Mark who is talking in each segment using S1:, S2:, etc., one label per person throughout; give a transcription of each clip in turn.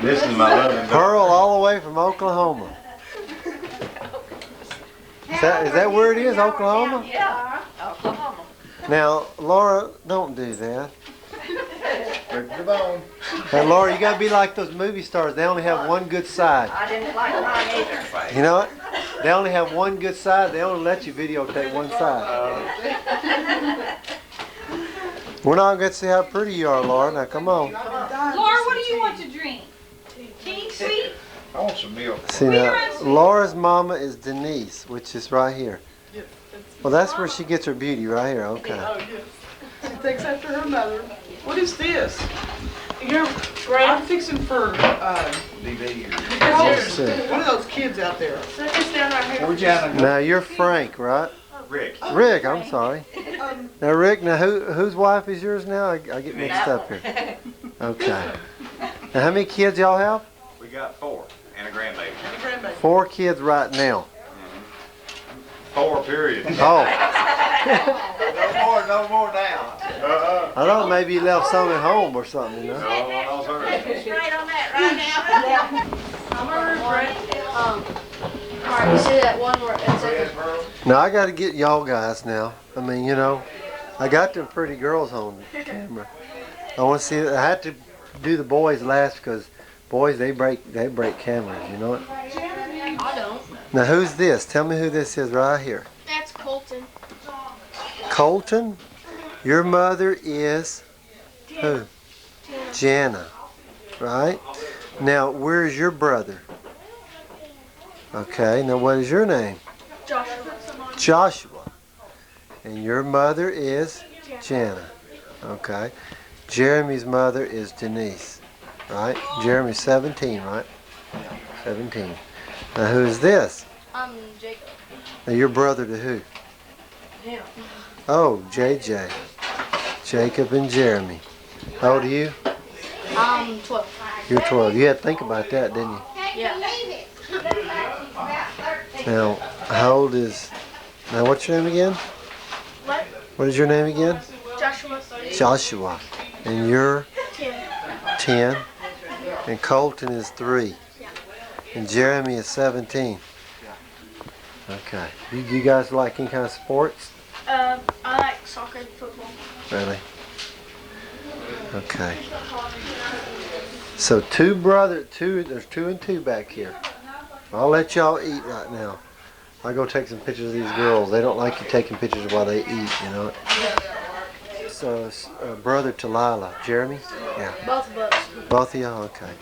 S1: This is my loving
S2: Pearl all the way from Oklahoma. Is that where it is, Oklahoma?
S3: Yeah, Oklahoma.
S2: Now, Laura, don't do that.
S1: Break the bone.
S2: Now, Laura, you gotta be like those movie stars. They only have one good side.
S3: I didn't like mine either.
S2: You know what? They only have one good side. They only let you videotape one side. We're not going to see how pretty you are, Laura. Now, come on.
S4: Laura, what do you want to drink? Tea, sweet?
S1: I want some milk.
S2: See now, Laura's mama is Denise, which is right here. Well, that's where she gets her beauty, right here. Okay.
S5: Oh, yes. She takes after her mother. What is this? You're I'm fixing for
S1: DVD.
S5: one of those kids out there.
S3: Set this down right here.
S1: Where'd you have
S2: Now, you're Frank, right?
S1: Rick.
S2: Rick, I'm sorry. Now, Rick, now whose wife is yours now? I get mixed up here. Okay. Now, how many kids y'all have?
S1: We got 4 and a grandbaby.
S2: 4 kids right now.
S1: 4 period.
S2: Oh,
S1: No more now.
S2: I thought maybe you left some at home or something, you know?
S1: No, sir.
S3: Straight on that right now.
S6: Alright, you see that one where it says
S2: Now, I got to get y'all guys now. I mean, you know, I got them pretty girls on camera. I want to see. I had to do the boys last because boys they break cameras. You know what?
S6: I don't.
S2: Now, who's this? Tell me who this is right here.
S6: That's Colton.
S2: Colton. Your mother is who? Jana. Right? Now, where's your brother? Okay, now what is your name?
S6: Joshua.
S2: Joshua. And your mother is Jana. Okay. Jeremy's mother is Denise. Right? Jeremy's 17, right? 17. Now who's this?
S6: I'm Jacob.
S2: Now your brother to who?
S6: Him.
S2: Oh, JJ. Jacob and Jeremy. How old are you?
S6: I'm 12.
S2: You're 12. You had to think about that, didn't you?
S6: Yeah.
S2: Now, how old is... Now, what's your name again?
S6: What?
S2: What is your name again?
S6: Joshua.
S2: Joshua. And you're
S6: 10.
S2: 10. And Colton is 3. And Jeremy is 17. Okay. You guys like any kind of sports?
S6: I like soccer and football.
S2: Really? Okay. So there's 2 and 2 back here. I'll let y'all eat right now. I'll go take some pictures of these girls. They don't like you taking pictures while they eat, you know. So, brother to Lila. Jeremy? Yeah.
S6: Both of us.
S2: Both of y'all? Okay.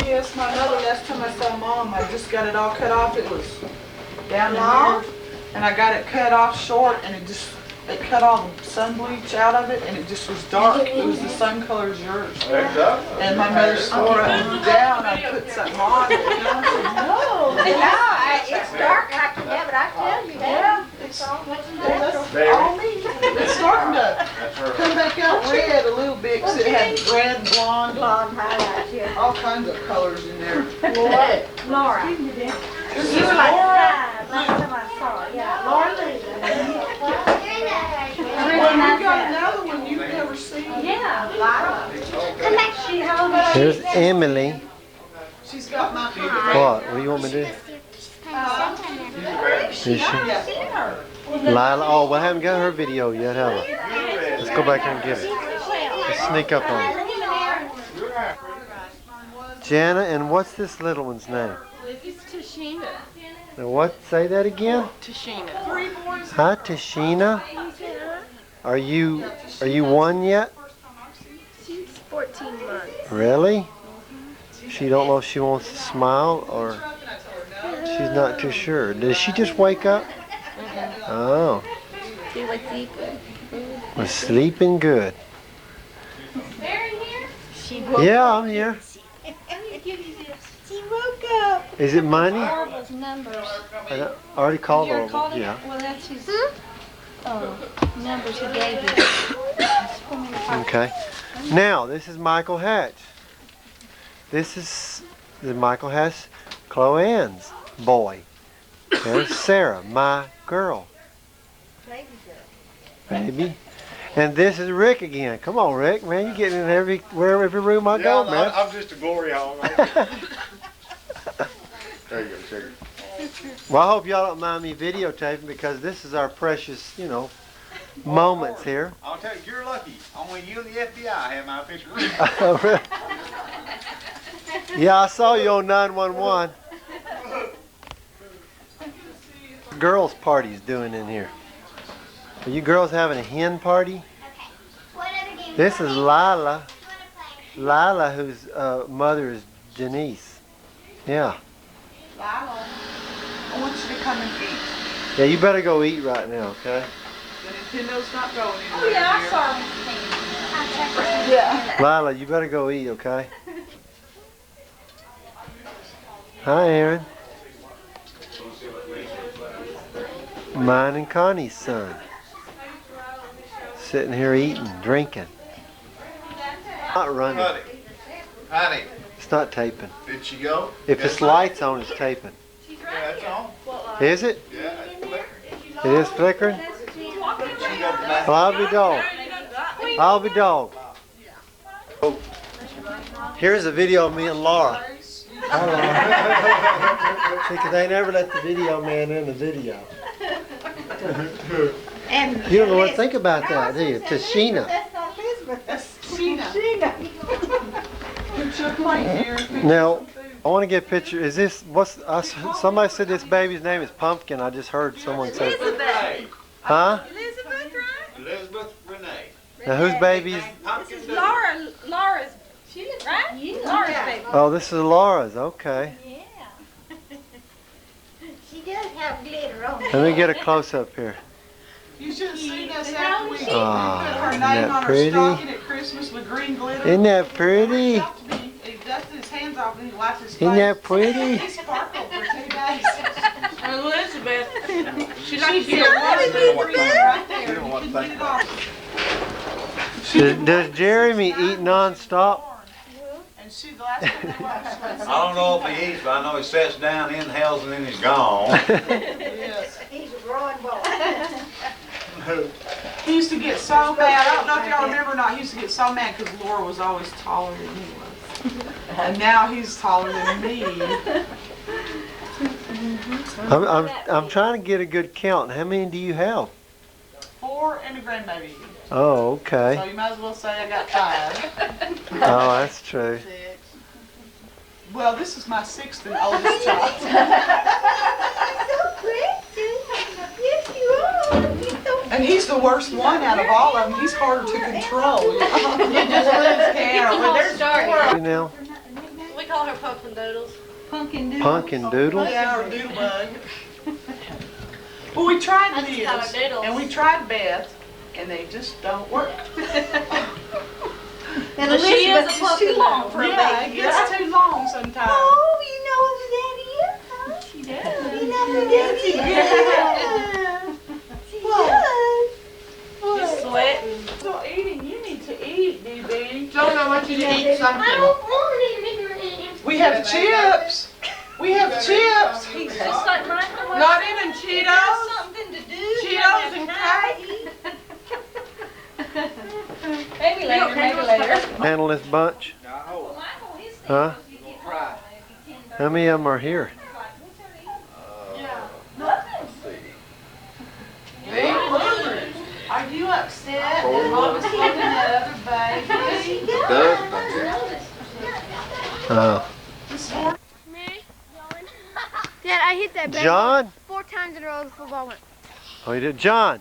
S5: Yes, my mother, last time I saw Mom, I just got it all cut off. It was down in here. And I got it cut off short, and it cut all the sun bleach out of it, and it just was dark. It was the same color as yours. And my mother swore up and down I put something on it. You know?
S3: No, it's dark. But I tell you,
S5: Yeah, it's all me. It's starting to come back out red a little bit because it had red, blonde,
S3: highlights, yeah.
S5: all kinds of colors in there.
S3: Laura.
S5: This is
S3: You were like
S5: Laura.
S3: 5 last time I saw it. Yeah, Laura Lee.
S5: Well, you got another one you've never seen.
S3: Yeah, Laura. Come back. She held it.
S2: Here's Emily.
S5: She's got my
S2: What do you want me to do? Is she?
S5: Yeah.
S2: Lila, oh, we haven't got her video yet, have we? Let's go back and get it. Let's sneak up on her. Jana, and what's this little one's name?
S4: It's Tashina.
S2: Now what? Say that again?
S4: Tashina.
S2: Hi, Tashina. Are you 1 yet?
S6: She's 14 months.
S2: Really? She don't know if she wants to smile or she's not too sure. Did she just wake up? Oh.
S6: She was sleeping.
S2: Was sleeping good.
S6: She woke
S2: Yeah, I'm here.
S6: She woke up.
S2: Is it money?
S6: All those numbers.
S2: I already called
S4: You
S2: her.
S4: already called it?
S2: Yeah.
S4: Well, that's his
S6: Numbers he gave you.
S2: Okay. Now, this is Michael Hatch. This is Michael Hatch, Chloe Ann's boy. There's Sarah, my girl. Baby. And this is Rick again. Come on, Rick, man. You getting in every room I go, man.
S1: I'm just a glory hole. There you go, sugar.
S2: Well, I hope y'all don't mind me videotaping because this is our precious, moments here.
S1: I'll tell you, you're lucky. Only you and the FBI have my picture.
S2: Yeah, I saw you on 911. Girls' party's doing in here. Are you girls having a hen party? This is Lila. Lila, whose mother is Denise. Yeah.
S5: Lila, I want you to come and eat.
S2: Yeah, you better go eat right now, okay?
S5: The Nintendo's not going anywhere.
S4: Oh yeah, I
S5: dear.
S4: saw him.
S5: Yeah.
S2: Lila, you better go eat, okay? Hi, Aaron. Mine and Connie's son. Sitting here eating, drinking. Not running.
S1: Honey,
S2: It's not taping.
S1: did she go?
S2: If this light's on, it's taping.
S1: Yeah, it's on.
S2: Is it?
S1: Yeah, it's flickering.
S2: It is flickering?
S1: She got the back.
S2: Well, I'll be dog. I'll be dog. Oh. Here's a video of me and Laura. Hi, Laura. See, 'cause they never let the video man in the video.
S3: And
S2: You don't know what to think about that, do you? Tashina.
S3: That's not Elizabeth. That's
S5: Sheena.
S3: Sheena.
S5: Put your plate here.
S2: Now, I want to get a picture. Is this, somebody said this baby's name is Pumpkin. I just heard someone say.
S1: Renee.
S2: Huh?
S4: Elizabeth, right?
S1: Elizabeth Renee.
S2: Now, whose baby's?
S1: Pumpkin
S4: This is
S1: Dude.
S4: Laura's, right?
S3: Yeah.
S4: Laura's baby.
S2: Oh, this is Laura's. Okay.
S4: Yeah.
S3: She does have glitter on
S2: Let me get a close up here.
S5: You should have seen us after we put
S2: Oh,
S5: her
S2: isn't
S5: name
S2: that
S5: on
S2: pretty?
S5: her stocking at Christmas with green glitter.
S2: Isn't that pretty?
S5: He dusted his hands off and he wiped his face.
S2: Isn't that pretty?
S5: He sparkled for 2 days.
S4: Elizabeth.
S5: She likes to get one right there.
S1: You don't want to
S5: You can
S1: think
S5: get it
S1: about
S5: off.
S2: Does Jeremy eat nonstop?
S5: And she, the last time I watched
S1: I don't know if he eats, but I know he sits down, inhales, and then he's gone.
S5: Yes.
S3: He's a growing boy.
S5: He used to get so mad. I don't know if y'all remember or not. He used to get so mad because Laura was always taller than he was. And now he's taller than me.
S2: I'm trying to get a good count. How many do you have?
S5: 4 and a grandbaby.
S2: Oh,
S5: So
S2: okay.
S5: you might as well say I got 5.
S2: Oh, that's true.
S5: 6. Well, this is my 6th and oldest child.
S3: So precious. Yes, you are. You're so
S5: And he's the worst one out of all of them. He's harder to control. You just lose count. But there's
S2: You know,
S4: We call her Pumpkin Doodles.
S3: pumpkin doodle.
S2: pumpkin doodles.
S5: Yeah, or doodle bug. Well, we tried
S4: I just call her
S5: Liz,
S4: Doodles.
S5: and we tried Beth, and they just don't work.
S3: And
S4: But she is a
S3: Elizabeth is
S4: pumpkin
S3: too long for a
S5: Yeah, it
S3: baby.
S5: gets too long sometimes.
S3: Oh, you know who daddy is, huh?
S4: She does.
S3: You know who daddy is. She does.
S4: Just sweating.
S5: Still eating. You need to eat, DB.
S6: Don't know what you to eat something.
S5: We have chips. We have chips.
S4: Just like Michael.
S5: Not even Cheetos.
S4: Something to do.
S5: Cheetos and cake.
S4: Maybe later, maybe later.
S2: Handle this bunch. Huh? How many of them are here?
S5: Are you upset that Mama's holding that other baby?
S2: Oh.
S6: Dad, I hit that baby
S2: John?
S6: 4 times in a row. The football went.
S2: Oh, you did. John.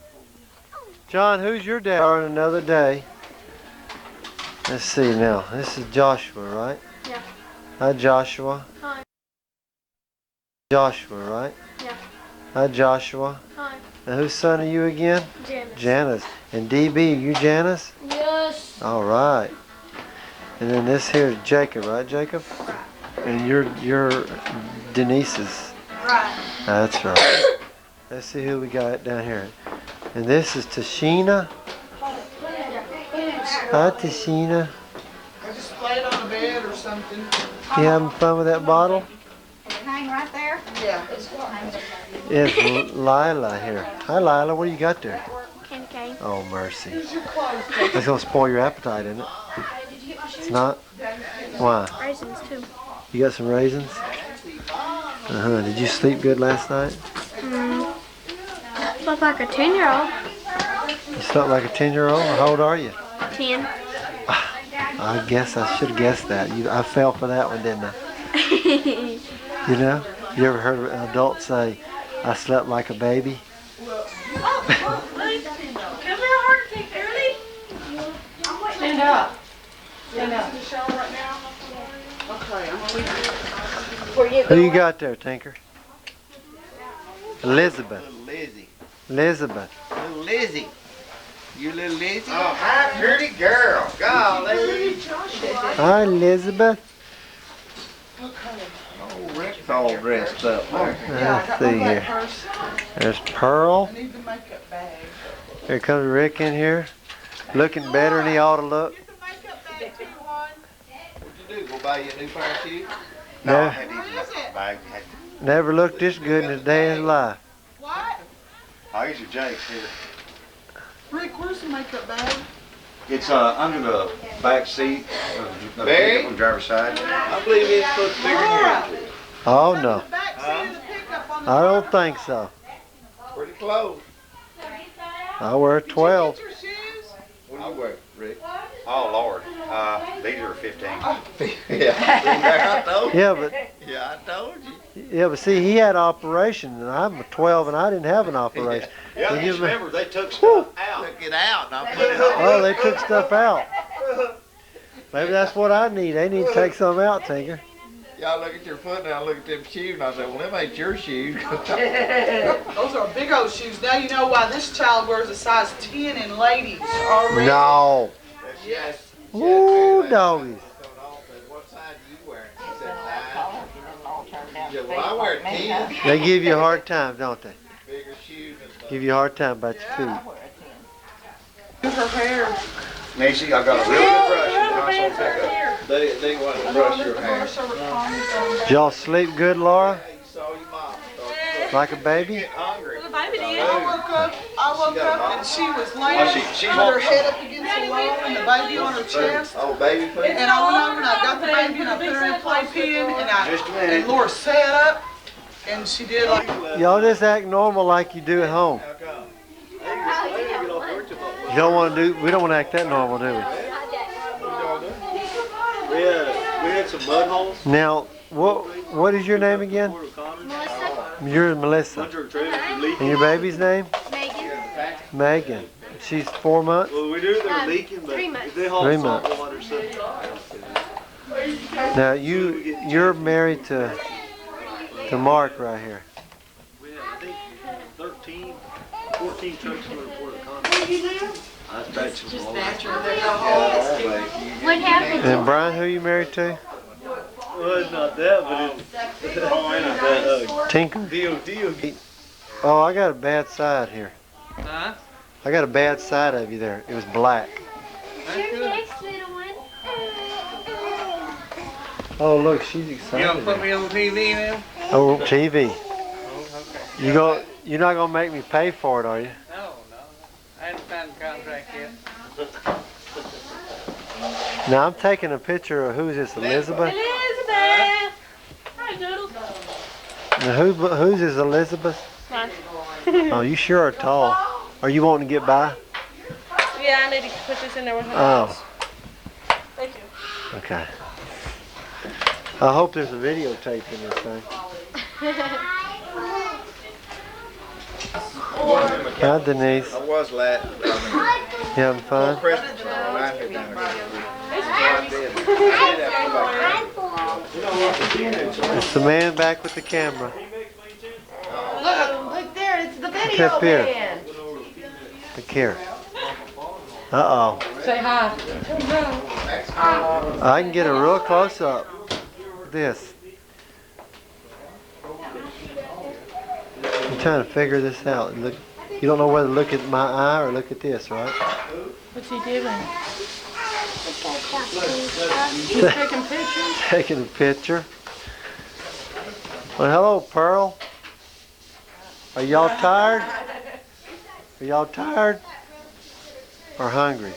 S2: John, who's your dad? On another day. Let's see now. This is Joshua, right?
S6: Yeah.
S2: Hi, Joshua.
S6: Hi.
S2: Joshua, right?
S6: Yeah.
S2: Hi, Joshua.
S6: Hi.
S2: And whose son are you again?
S6: Janice.
S2: Janice. And DB, you Janice?
S6: Yes.
S2: All right. And then this here is Jacob, right, Jacob? And you're Denise's.
S5: Right.
S2: That's right. Let's see who we got down here. And this is Tashina. Hi, Tashina.
S5: I just lay it on the bed or something.
S2: You having fun with that bottle?
S3: Hang right there.
S5: Yeah.
S2: It's Lila here. Hi, Lila. What do you got there?
S6: Candy cane.
S2: Oh, mercy.
S5: Here's your clothes.
S2: That's gonna spoil your appetite, isn't it? It's not? Why?
S6: Raisins too.
S2: You got some raisins? Uh-huh. Did you sleep good last night?
S6: Look like a 10-year-old.
S2: You slept like a 10-year-old? How old are you?
S6: 10.
S2: I guess I should have guessed that. I fell for that one, didn't I? You know? You ever heard an adult say, I slept like a baby?
S5: Stand up. Stand up. Okay, I'm gonna leave you.
S2: Who you got there, Tinker? Elizabeth.
S7: Little Lizzie.
S2: Elizabeth.
S7: Little Lizzie. You little Lizzie? Oh, hi, pretty girl. Golly.
S2: Hi, Elizabeth.
S7: Oh, Rick's all dressed up there.
S5: Yeah, I
S2: Let's
S5: got
S2: see
S5: my black
S2: here.
S5: purse.
S2: There's Pearl.
S5: I need the makeup bag.
S2: Here comes Rick in here. Looking better than he ought to look.
S5: Get the makeup bag too, Juan.
S7: What'd you do? Go buy you a new pair of shoes?
S2: No.
S7: I had these in my bag.
S2: Never looked this good in his day in his life.
S5: What?
S1: Oh, these are Jake's here.
S5: Rick, where's the makeup bag?
S1: It's under the back seat of the
S7: Barry?
S1: pickup on the driver's side.
S7: I believe it's put bigger
S5: Laura.
S7: here.
S2: Oh no,
S5: The back seat of the pickup on the
S2: I don't
S5: front.
S2: think so.
S7: Pretty close.
S2: I wear 12.
S5: Get your shoes?
S7: I wear it, Rick.
S1: Oh, Lord. These are 15.
S7: Yeah, I told you.
S2: Yeah, but
S7: Yeah, I told you.
S2: but see, he had operation, and I'm a 12, and I didn't have an operation.
S1: Yeah,
S2: Did you
S1: just
S2: re-
S1: remember, they took stuff out.
S7: Took it out and I put it on.
S2: Oh, they took stuff out. Maybe that's what I need. They need to take some out, Tinker.
S7: Y'all look at your foot and I look at them shoes and I said, well, them ain't your shoes.
S5: Those are big old shoes. Now you know why this child wears a size 10 in ladies already.
S2: No.
S5: Yes.
S2: Ooh, doggies.
S7: What size do you wear? He said 9. Yeah, well, I wear 10.
S2: They give you a hard time, don't they?
S7: Bigger shoes and stuff.
S2: Give you a hard time about your feet.
S5: Her hair.
S1: Nancy, I got a real good brush in the console pickup.
S7: They want to brush your hair.
S2: Did y'all sleep good, Laura?
S7: You saw your mom.
S2: Like a baby?
S7: Get hungry.
S5: I woke up and she was laying
S1: she's
S5: with her head up against the wall and the baby on her chest.
S7: Oh, baby food.
S5: And I went over and I got the baby and I put her in a playpen
S1: Just a minute.
S5: and Laura sat up and she did like,
S2: Y'all just act normal like you do at home.
S7: How come?
S2: You don't want to do. We don't want to act that normal, do we?
S8: We had some mud holes.
S2: Now, what is your name again?
S6: Melissa?
S2: You're Melissa. And your baby's name?
S6: Megan?
S2: Megan. She's 4 months.
S8: Well, we knew they were leaking, but
S6: 3 months.
S8: they hauled
S2: 3
S8: salt
S2: months.
S8: water. So
S2: Now you're married to Mark right here.
S8: we had, I think, 13, 14 trucks full of Port Economy. I dispatched them all.
S6: What happened?
S2: And Brian, who you married to?
S8: Well, it's not that, but it's
S2: Tinker.
S8: DOD.
S2: Oh, I got a bad side here.
S8: Huh?
S2: I got a bad side of you there. It was black.
S6: You're the next little one.
S2: Oh, look, she's
S7: You
S2: excited.
S7: gonna put me on TV now?
S2: Oh, TV. You're not gonna make me pay for it, are you?
S7: No. I hadn't signed the contract yet.
S2: Now I'm taking a picture of who's this, Elizabeth?
S4: Elizabeth! Hi, Doodles.
S2: Now who's this, Elizabeth? Oh, you sure are tall. Are you wanting to get by?
S4: Yeah, I need to put this in there with my
S2: Oh,
S4: Thank you.
S2: okay. I hope there's a videotape in this thing. Hi, Denise.
S7: I was last.
S2: You having fun?
S7: Christmas around here down there.
S2: It's the man back with the camera.
S3: Look there, it's the video
S2: Up here.
S3: man.
S2: Look here. Uh-oh.
S4: Say hi.
S2: I can get a real close-up. This. I'm trying to figure this out. Look, you don't know whether to look at my eye or look at this, right?
S4: What's he doing? He's taking pictures.
S2: Taking a picture. Well, hello, Pearl. Are y'all tired? Are y'all tired? or hungry?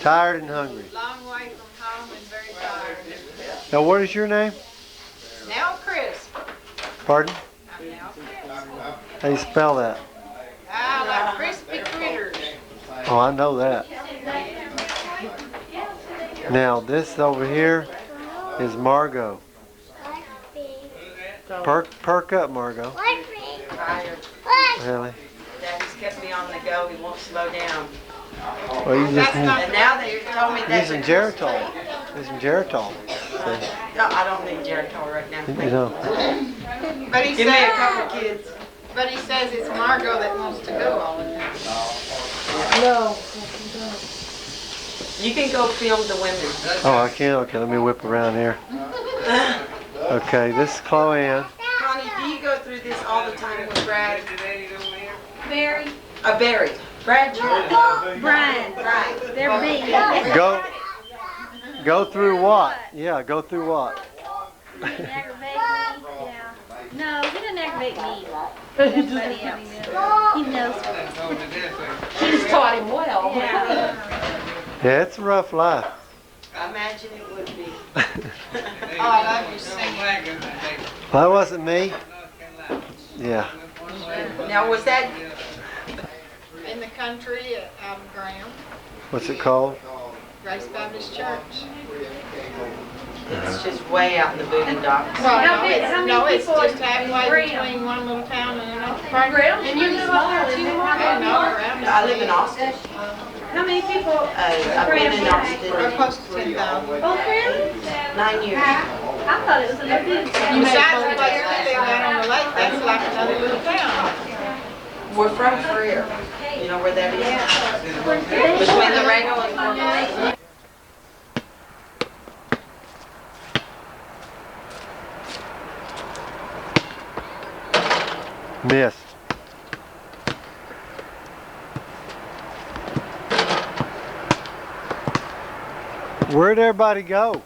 S2: Tired and hungry.
S3: Long way from home and very tired.
S2: Now, what is your name?
S3: Now Chris.
S2: Pardon?
S3: I'm now Chris.
S2: How do you spell that?
S3: Ah, like crispy critters.
S2: Oh, I know that. Now, this over here is Margo. Perk up, Margo.
S9: Tired.
S2: Really?
S9: Daddy's kept me on the go. He won't slow down.
S2: Well, you just
S9: And now they told me
S2: need
S9: that.
S2: some Geritol. Need some Geritol.
S9: No, I don't need Geritol right now.
S2: You know.
S3: But he
S9: Give me a
S3: says,
S9: couple kids.
S3: but he says it's Margo that wants to go all the time.
S9: No. You can go film the women.
S2: Oh, I can? Okay, let me whip around here. Okay, this is Chloe-Ann.
S9: Connie, do you go through this all the time with Brad?
S4: Barry,
S9: Barry. Brad,
S4: Brian,
S9: Brian.
S4: they're big.
S2: Go through what? Yeah, go through what?
S4: He doesn't aggravate me. Yeah. No, he doesn't aggravate me. Everybody else. He knows.
S3: She's taught him well.
S4: Yeah.
S2: Yeah, it's a rough life.
S9: I imagine it would be.
S3: Oh, I love you singing.
S2: That wasn't me. Yeah.
S9: Now, was that
S3: In the country out of Graham,
S2: What's it called?
S3: Grace Baptist Church.
S9: it's just way out in the boondocks?
S3: Well,
S4: How
S3: no,
S4: many
S3: it's
S4: people
S3: just
S4: in
S3: halfway
S4: Graham?
S3: between one little town and another.
S4: And you live up there too,
S3: I know,
S4: Margo?
S3: around
S9: I live in Austin.
S4: How many people?
S9: I've been in
S3: We're
S9: Austin
S3: close to 10,000.
S4: Oh, really?
S9: 9 years.
S4: I thought it was a little bit.
S3: Besides the place we live down on the lake, that's like another little town.
S9: We're from Freer. You know where that is? Between Laredo and Corpus.
S2: Missed. Where'd everybody go?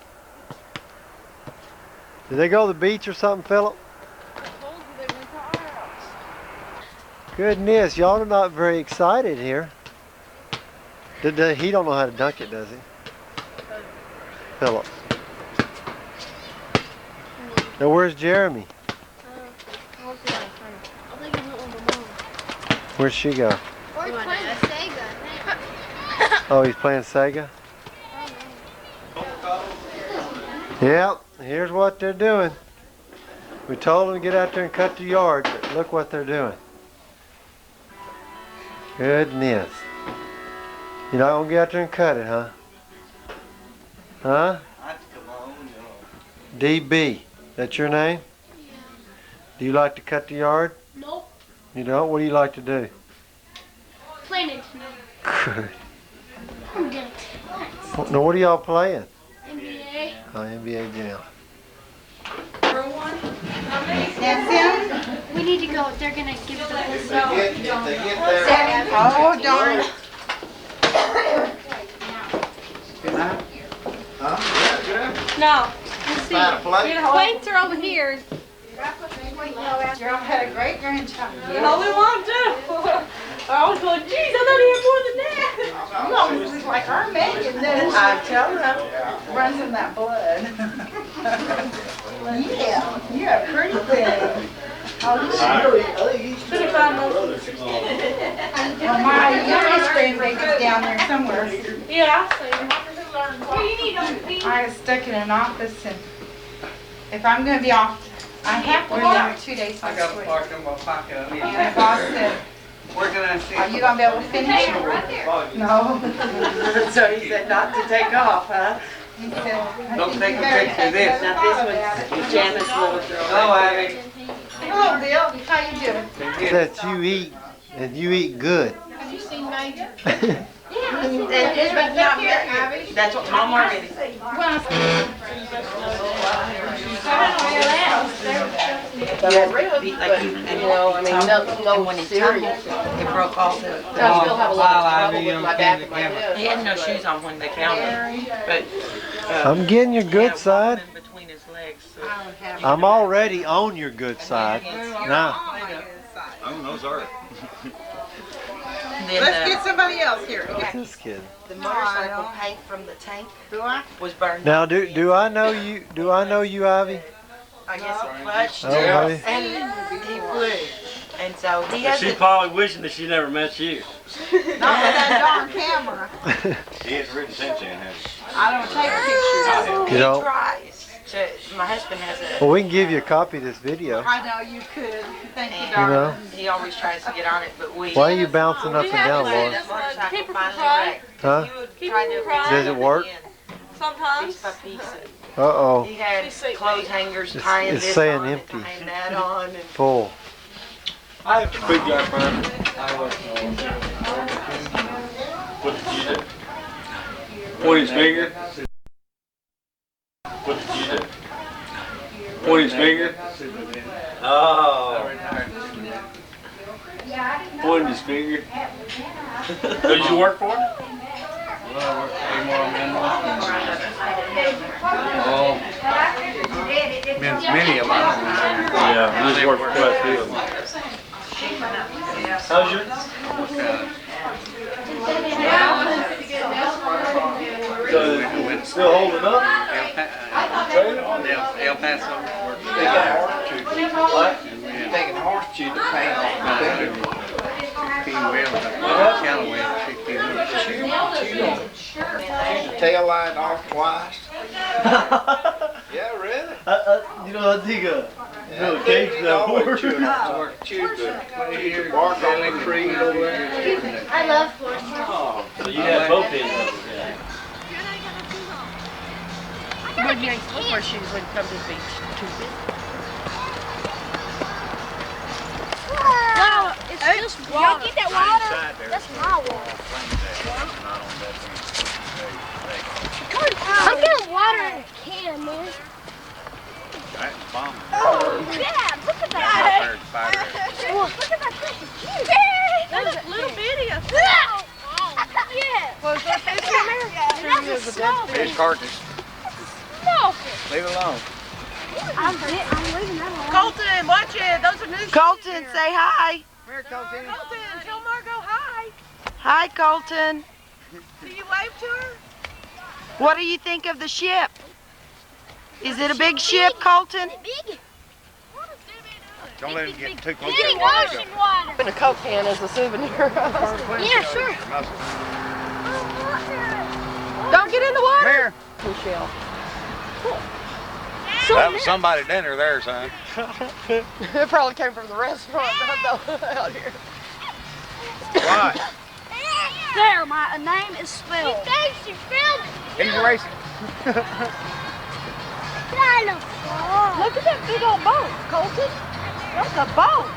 S2: Did they go to the beach or something, Philip? Goodness, y'all are not very excited here. He don't know how to dunk it, does he? Philip. Now where's Jeremy? Where'd she go? Oh, he's playing Sega? Yep, here's what they're doing. We told them to get out there and cut the yard, but look what they're doing. Goodness. You're not gonna get out there and cut it, huh? Huh? DB, that's your name? Yeah. Do you like to cut the yard?
S6: Nope.
S2: You don't? What do you like to do?
S6: Playing it.
S2: Good.
S6: I'm good.
S2: Now what are y'all playing?
S6: NBA.
S2: Oh, NBA Jam.
S6: We need to go. They're gonna give the whistle.
S7: If they get there.
S3: Oh, darn.
S4: No. Let's see.
S7: Find a plate.
S4: Plates are over here.
S3: Y'all had a great grandchild.
S4: All we want to. I was going, geez, I thought he had more than that.
S3: You always look like our Megan does.
S9: I tell them.
S5: Runs in that blood.
S3: Yeah, you're a pretty thing.
S4: Should have found those.
S3: Well, my youngest grandbaby's down there somewhere.
S4: Yeah, I see. What do you need on the pee?
S5: I was stuck in an office, and if I'm going to be off, I have to be there 2 days
S10: I
S5: next
S10: got a
S5: week.
S10: park in my pocket. I need
S5: And the boss said,
S10: Where can I see?
S5: are you going to be able to finish? No.
S9: So he said not to take off, huh?
S5: He said, I
S10: Don't
S5: think
S10: take
S5: you
S10: a
S5: better
S10: picture of
S5: take
S10: this.
S5: another
S9: Now
S5: thought
S9: this
S5: about
S9: one's
S5: it.
S9: Janice's little girl.
S10: Oh, Abby.
S5: Hello, Bill. How you doing?
S2: That you eat, and you eat good.
S3: Have you seen Major?
S9: That's what Mom already. When he tumbled, it broke all the.
S10: I still have a lot of trouble with my back and my
S9: He had no shoes on when they found him, but.
S2: I'm getting your
S9: he had
S2: good
S9: a
S2: side.
S9: worm in between his legs, so.
S2: I'm already on your good side. Now,
S1: Oh, those are.
S9: And then
S3: Let's get somebody else here.
S2: What's this kid?
S9: the motorcycle paint from the tank
S3: Do I?
S9: was burned.
S2: Now, do I know you? Do I know you, Ivy?
S9: I guess it clutched
S2: Oh, Ivy.
S9: and he flew. And so he has
S8: She's
S9: it.
S8: probably wishing that she never met you.
S3: Not with that darn camera.
S1: He hasn't written since then, has he?
S3: I don't take pictures.
S2: You know-
S9: He tries. My husband has a.
S2: Well, we can give you a copy of this video.
S3: I know you could. Thank you,
S2: You
S3: darling.
S2: know?
S9: He always tries to get on it, but we.
S2: Why are you bouncing up and down, Laura?
S9: Motorcycle
S4: Keep her
S9: finally
S4: from crying.
S9: wrecked.
S2: Huh?
S9: He would try to
S4: Does
S2: it work?
S9: Piece
S4: Sometimes.
S9: by piece.
S2: Uh-oh.
S9: He had clothes hangers
S2: It's-
S9: tying
S2: it's
S9: this
S2: saying
S9: on
S2: empty.
S9: and tying that on. And
S2: Full.
S8: I have to speak that, man. What did you do? Point his finger. What did you do? Point his finger. Oh. Pointed his finger. Did you work for him?
S7: Many of them.
S8: Yeah, he just worked for Quest Field. How's your? So, still holding up?
S7: El Paso.
S1: Taking horseshoe to paint on the finger. Shoot the tail light off twice. Yeah, really?
S8: You know, I think a little cage that horse.
S1: Chew the bark on the tree over there.
S6: I love horses.
S8: Oh, so you have both ends of it, yeah.
S9: When you ain't footwear shoes when you come to the beach. Too big.
S6: No, it's just water. Y'all get that water? That's my water. I'm getting water in a can, man.
S1: That's bomb.
S6: Oh, yeah, look at that. Look at that precious cute. That's a little bitty. Yeah.
S3: Was that fish in there?
S6: That's a small
S1: Fish carcass.
S6: small.
S1: Leave it alone.
S6: I'm leaving that alone.
S3: Colton, watch it. Those are new shoes
S9: Colton,
S3: here.
S9: say hi.
S3: Come here, Colton. Colton, tell Margo hi.
S9: Hi, Colton.
S3: Do you wave to her?
S9: What do you think of the ship? Is it a big ship, Colton?
S6: Big.
S1: Don't let him get too close
S6: Big
S1: to the water.
S6: ocean water.
S9: And a Coke can as a souvenir.
S6: Yeah, sure.
S9: Don't get in the water.
S1: Here.
S9: Michelle.
S1: That was somebody dinner there, son.
S9: It probably came from the restaurant out here.
S1: Why?
S6: There, my name is spelled. She thinks she spelled it.
S1: He's racing.
S6: Look at that big old boat, Colton. That's a boat.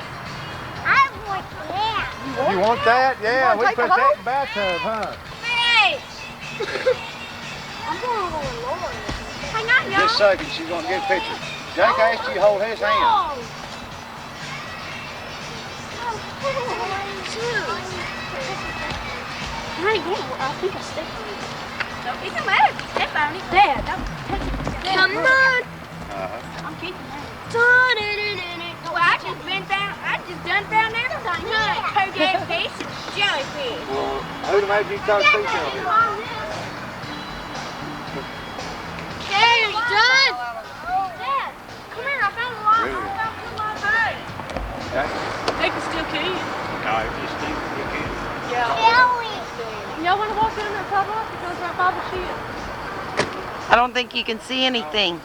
S6: I want that.
S1: You want that? Yeah, we
S9: take
S1: put
S9: it
S1: that
S9: home?
S1: in the bathtub, huh?
S6: Hey. I'm going over Lord. Hang on, y'all.
S1: Just a second, she's gonna get a picture. Jake asked you to hold his hand.
S6: I think I stepped on it. It doesn't matter if you step on it. Dad, don't touch it. Come on. I'm keeping that. Well, I just done found everything. Kodak fish and jellyfish.
S1: Well, who'd have made you touch fish on here?
S6: There, you done? Dad, come here. I found a lot.
S1: Really?
S6: I found a lot of things.
S1: Okay.
S3: They can still key.
S1: No, you just think you can.
S6: Y'all want to walk down that sidewalk? It goes right by the ship.
S9: I don't think you can see anything.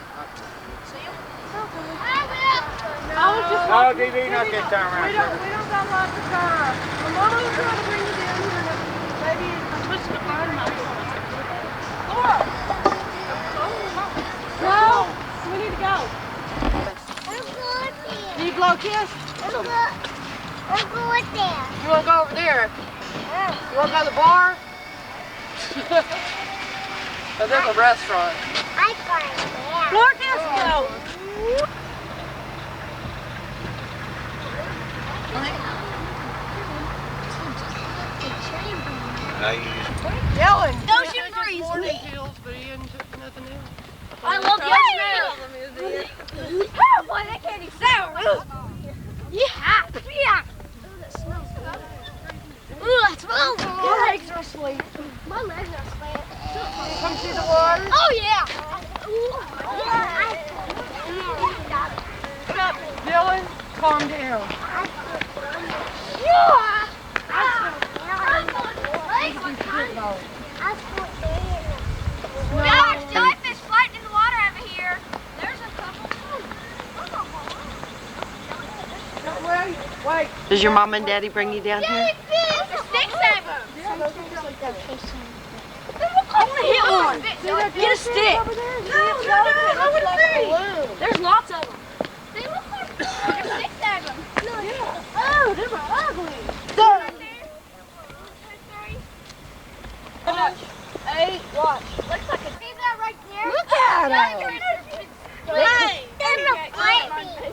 S3: I was just
S1: No, DB, not this time around.
S3: We don't got lots of time. My mama was trying to bring you down here and maybe I'm pushing the fire knife. Laura! No! We need to go. Do you blow a kiss?
S6: I'll go with there.
S3: You want to go over there? You want to go to the bar? Oh, there's a restaurant.
S6: I find that.
S3: Lord, let's go. Yelling.
S6: Ocean breeze.
S3: I
S6: love the ocean. Oh boy, that candy's sour. Yeah. Yeah. Ooh, that smells Oh yeah.
S3: Dylan, calm down.
S6: There's jellyfish floating in the water over here. There's a couple.
S3: Wait.
S9: Does your mom and daddy bring you down here?
S6: Jellyfish! The stick saver! I want to hit one. Get a stick.
S3: I want to see.
S6: There's lots of them. They look like they're stick saver.
S3: Oh, they're ugly.
S6: Right there. 1, 2, 3.
S3: 8, watch.
S6: Looks like a see that right there?
S3: Look at them.
S6: Hey.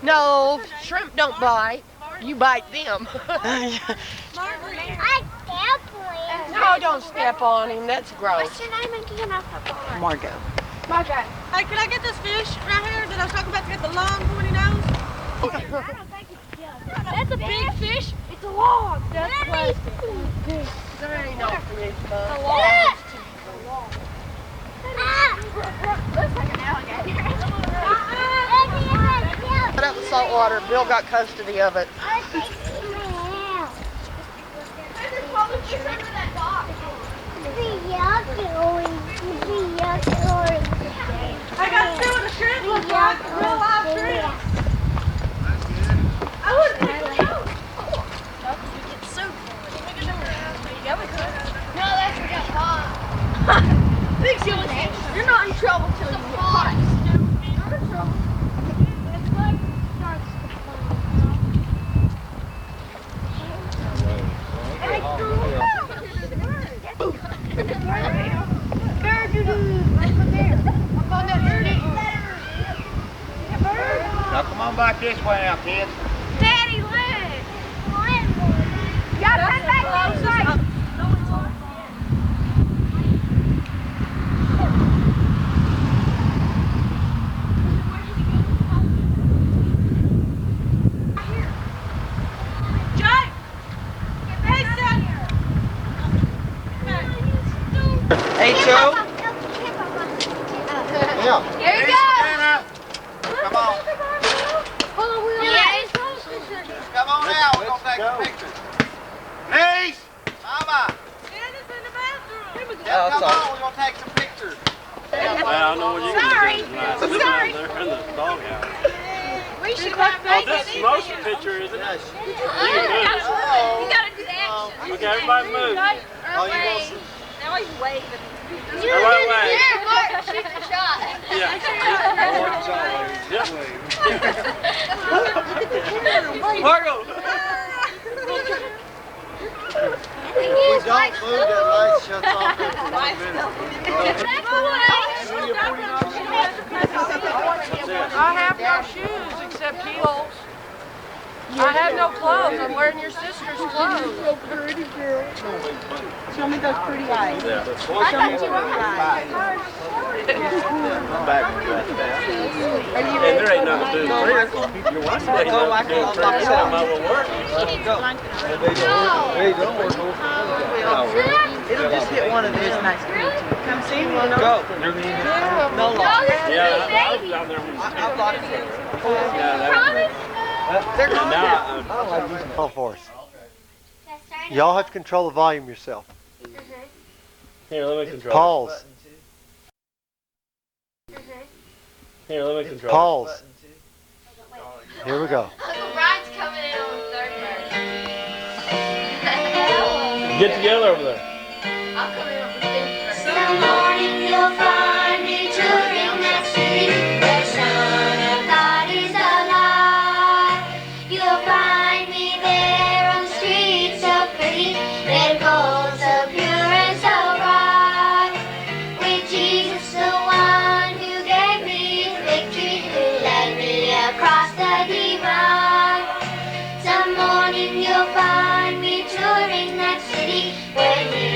S3: No, shrimp don't bite. You bite them.
S6: I step on
S3: No, don't step on him. That's gross.
S6: What's your name again? I forgot.
S9: Margo.
S3: Hey, can I get this fish right here that I was talking about to get the long pointy nose?
S6: That's a big fish. It's a log. That's plastic.
S3: There ain't no fish,
S6: A
S3: bud.
S6: log. Looks like an alligator.
S3: Put up the salt water. Bill got custody of it. I got 2 of the shrimp look like real live shrimp. I wouldn't take it out.
S6: No, that's got hot.
S3: Big jellyfish. You're not in trouble till you get caught. You're in trouble.
S1: Now come on back this way now, kids.
S6: Daddy, look. You gotta come back this way.
S9: Hey, Joe.
S2: Yeah.
S6: There you go.
S1: Come on.
S6: Yes.
S7: Come on now, we're gonna take a picture.
S1: Niece!
S7: Mama,
S9: Oh,
S7: come
S9: sorry.
S7: on, we're gonna take some pictures.
S8: Well, I know what you're
S6: Sorry.
S8: gonna do tonight. Sit down there in the doghouse.
S6: We should have
S8: Oh, this is motion picture, isn't it?
S6: You gotta do the action.
S8: Okay, everybody move.
S6: Now he's waving.
S8: Everybody wave.
S6: There, look, shoot the shot.
S8: Yeah. Margo!
S2: We don't move, that light shuts off after 1 minute.
S3: I have no shoes except heels. I have no clothes. I'm wearing your sister's clothes. So pretty, girl.
S5: Show me those pretty eyes.
S8: Yeah. And there ain't nothing to do. Your wife ain't nothing to do. It might well work.
S5: It'll just hit one of these nice creatures. Come see me.
S9: Go. No longer.
S8: Yeah, I was down there when
S5: I'll block it.
S8: They're gone now.
S2: I don't like using full force. Y'all have to control the volume yourself.
S8: Here, let me control.
S2: Pause.
S8: Here, let me control.
S2: Pause. Here we go.
S6: Uncle Brian's coming in on the 31st.
S8: Get together over there.
S6: I'll come in on the 51st.
S11: Some morning you'll find me touring that city where Son of God is alive. You'll find me there on the streets so pretty, red gold so pure and so bright. With Jesus, the one who gave me his victory, who led me across the divide. Some morning you'll find me touring that city where he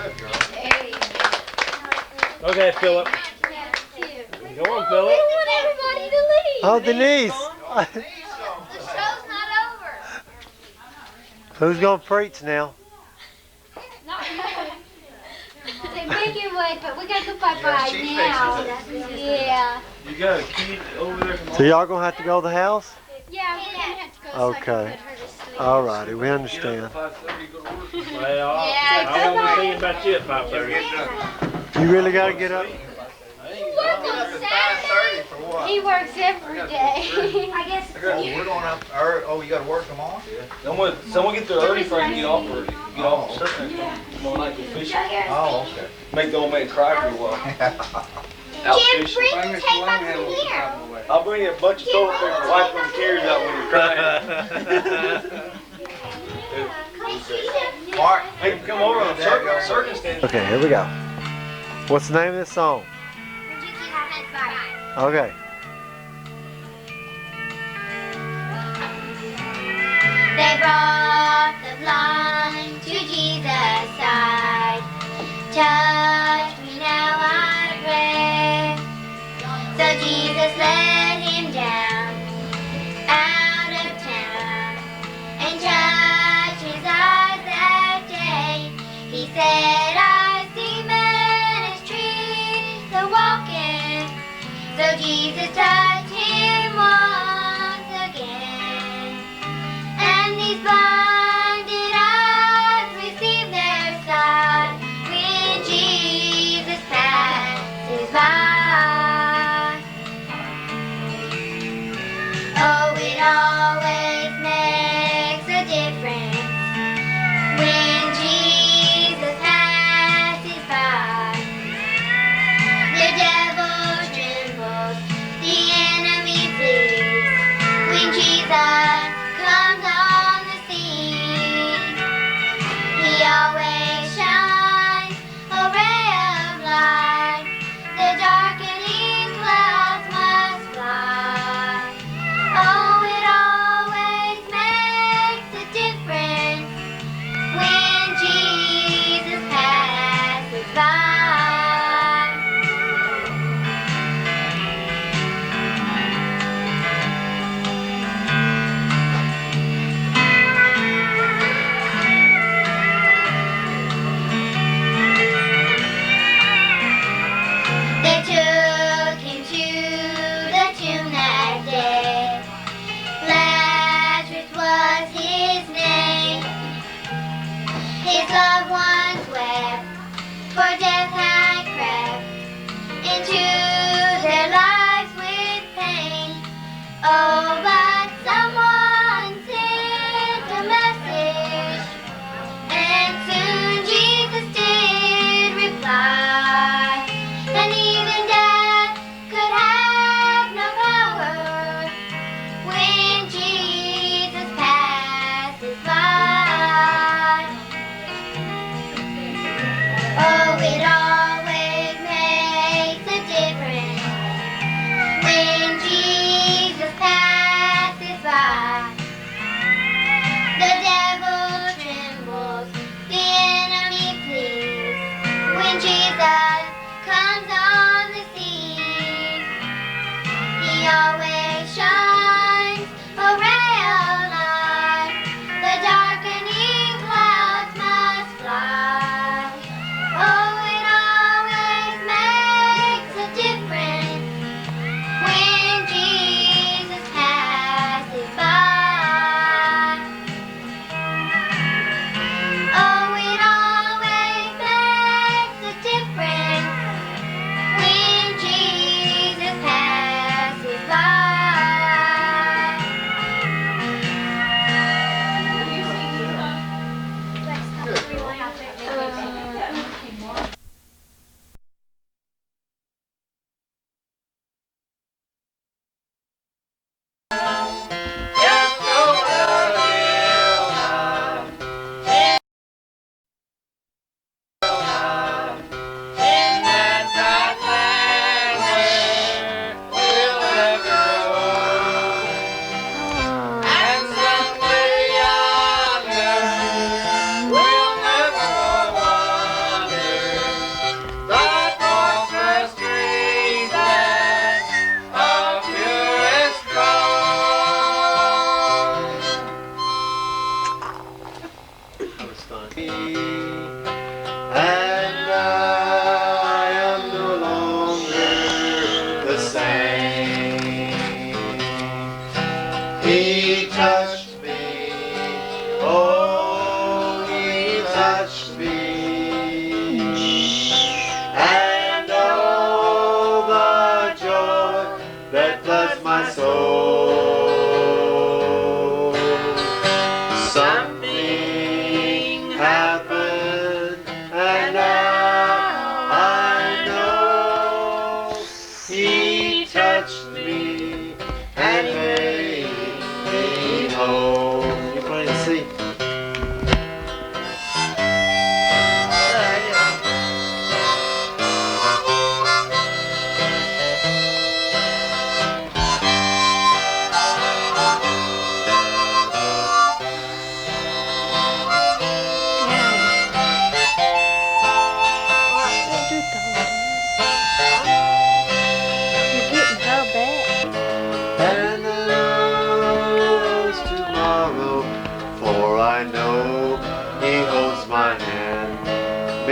S7: good, girl.
S8: Okay, Philip. Go on, Philip.
S11: want everybody to leave.
S2: Oh, Denise.
S11: The show's not over.
S2: Who's gonna preach now?
S11: They make it wait, but we gotta go bye
S7: Yeah, she
S11: now. Yeah.
S8: You got a kid over there from
S2: So y'all gonna have to go to the house?
S4: Yeah, we're gonna have to go so I can
S2: Okay.
S4: put her to sleep.
S2: Alrighty, we understand.
S8: Well,
S11: Yeah,
S8: I won't be thinking about you at 5:30.
S2: You really gotta get up?
S7: Get up at 5:30 for what?
S11: He works every day. I guess.
S7: Oh, we're going up, oh, you gotta work tomorrow?
S8: Someone get there early for you to get off or get off and stuff. Tomorrow night go fishing.
S7: Oh, okay.
S8: Make the old man cry for a while. Out
S11: Jim,
S8: fishing.
S11: bring the tape up in here.
S8: I'll bring you a bunch of toilet paper to wipe them tears out when you're crying.
S7: Mark,
S8: Hey, come over on a circumstance.
S2: Okay, here we go. What's the name of this song? Okay.
S11: They brought the blind to Jesus' side. Touch me now, I pray. So Jesus led him down, out of town, and touched his eyes that day. He said, I see men as trees are walking. So Jesus touched him once again. And these blinded eyes received their sight when Jesus passes by. Oh, it always makes a difference when Jesus passes by. The devil trembles, the enemy flees when Jesus comes on the scene. He always shines a ray of light. The darkening clouds must fly. Oh, it always makes a difference when Jesus passes by. They took him to the tomb that day. Lazarus was his name. His loved ones wept, for death had crept into their lives with pain. Oh, but someone sent a message, and soon Jesus did reply. And even death could have no power when Jesus passes by. Oh, it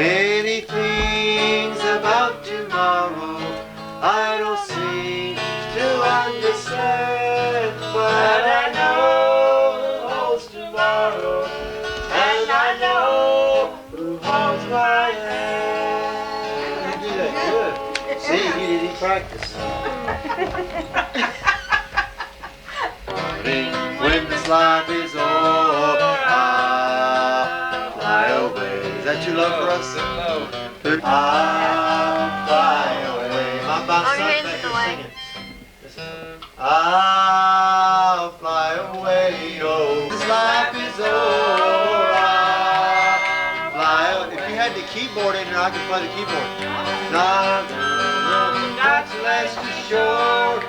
S2: Many things about tomorrow I don't seem to understand, but I know who holds tomorrow, and I know who holds my hand. You do that good. See, you didn't practice. When this life is over, I'll fly away. Is that your love for us? I'll fly away. My son back there singing. I'll fly away. Oh, this life is over. I'll fly away. If you had the keyboard in here, I could play the keyboard. Not to last ashore.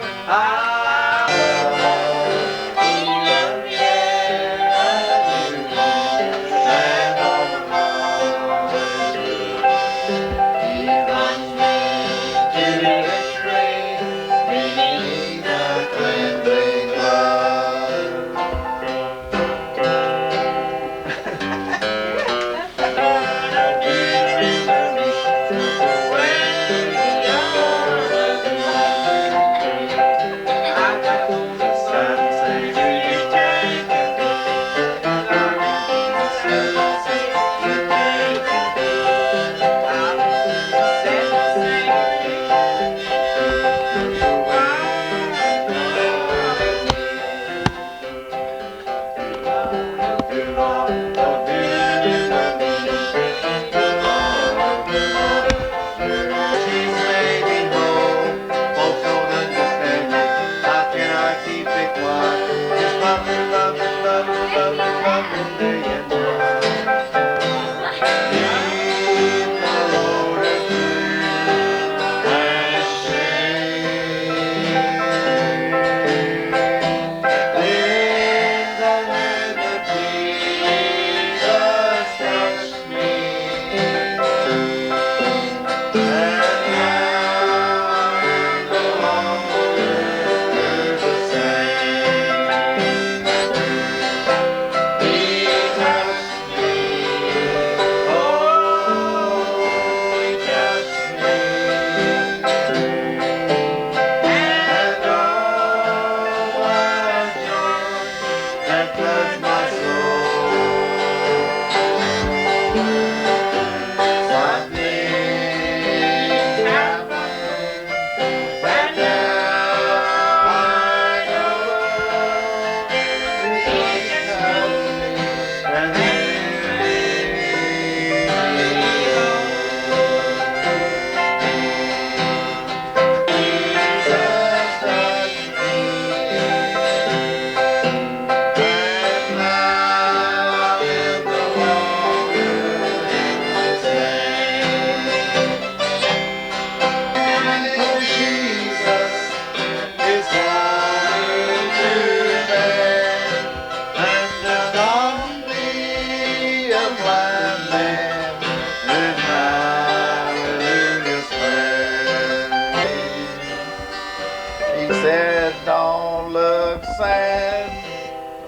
S7: He said, don't look sad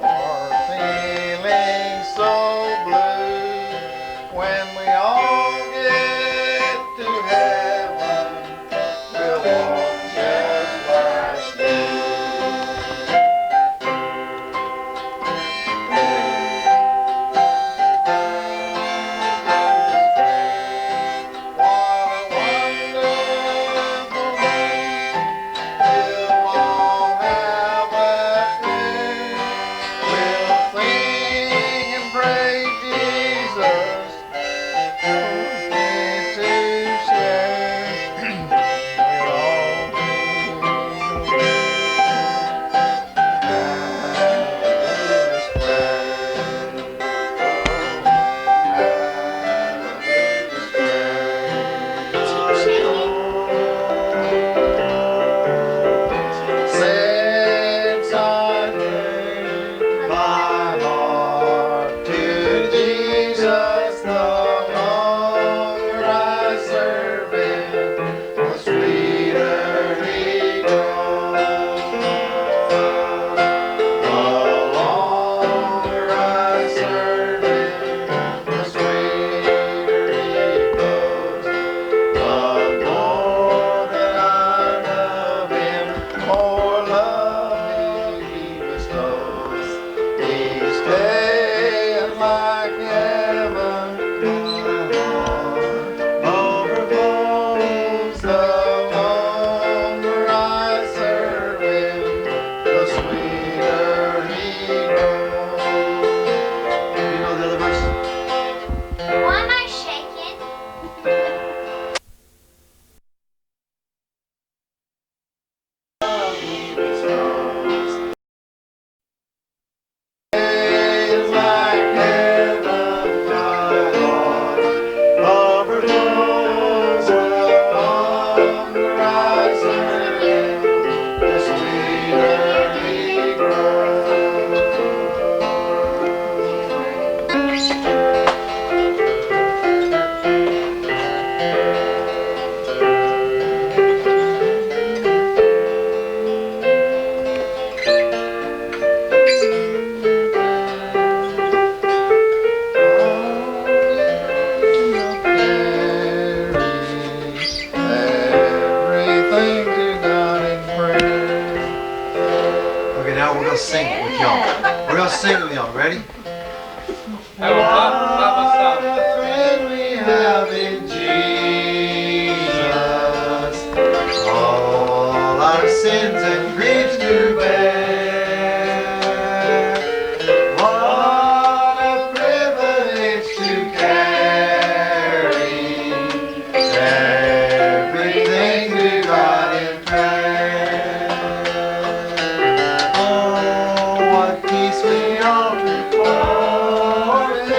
S7: or feeling so blue. When we all get to heaven, we'll walk just like you. What a wonderful day. We'll all have a
S2: sing it with y'all. We're gonna sing it with y'all. Ready?
S10: Have a Papa song.
S7: What a friend we have in Jesus. All our sins and griefs to bear. What a privilege to carry everything to God in prayer. Oh, what peace we all forfeit.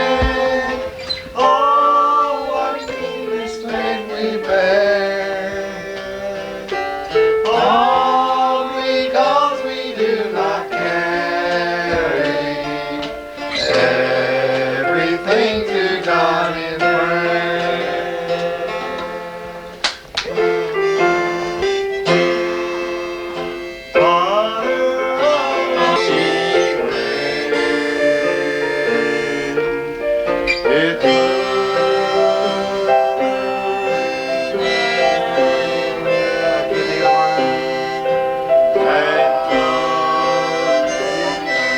S7: Oh, what needless pain we bear. All because we do not carry everything to God in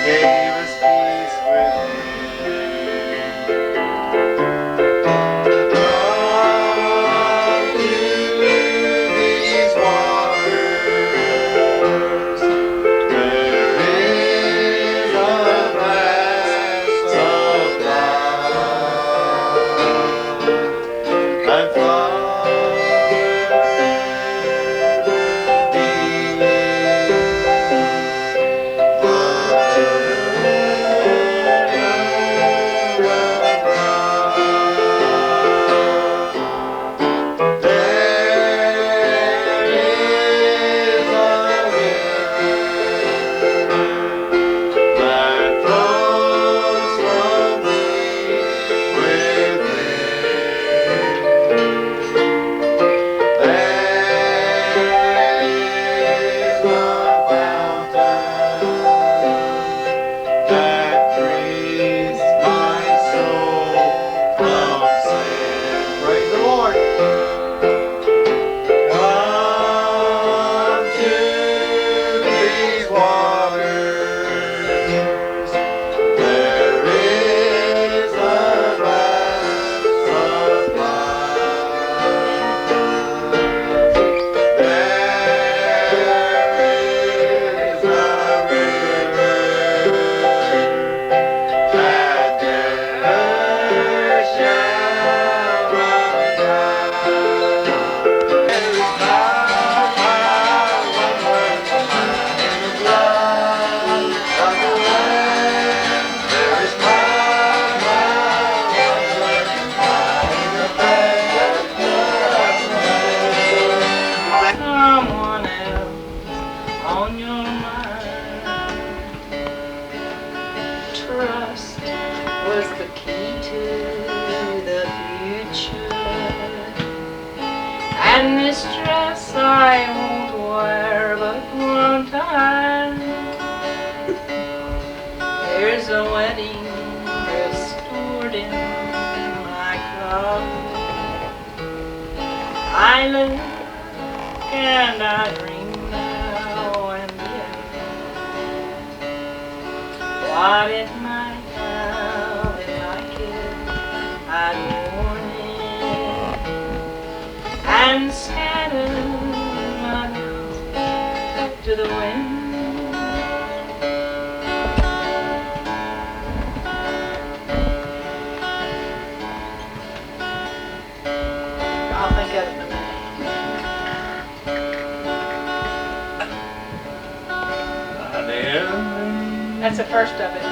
S7: Gave us peace within. Come to these waters. There is a vast supply. And from Praise the Lord. Come to these waters. There is a vast supply. There is a river that never shall run dry. There is power, one word in the blood of the Lamb. There is power, one word in the precious blood of the Lamb.
S10: Someone else on your mind. Trust was the key to the future. And this dress I won't wear but one time. There's a wedding restored in my closet. I look and I dream now and then what it might have if I could. I'd worn it and scattered my love to the wind. I'll think of it. That's the first of it.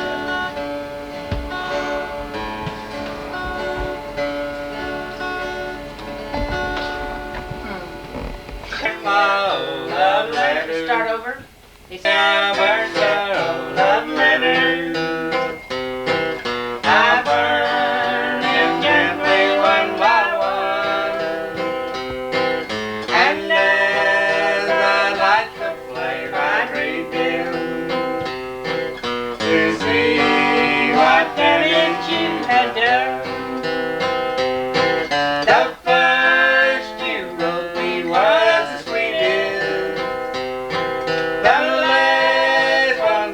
S7: Love letter.
S10: Start over.
S7: Love letter. I burn them gently one by one. And as I light the flame, I read them to see what that engine had done. The first you wrote me was the sweetest. The last one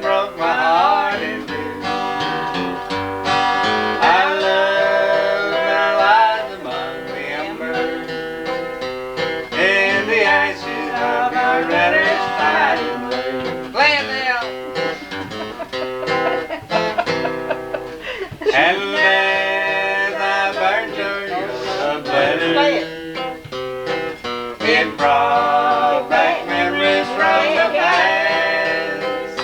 S1: I'd rather slide away. Play it now. And as I burned your love letter, it brought back memories from the past.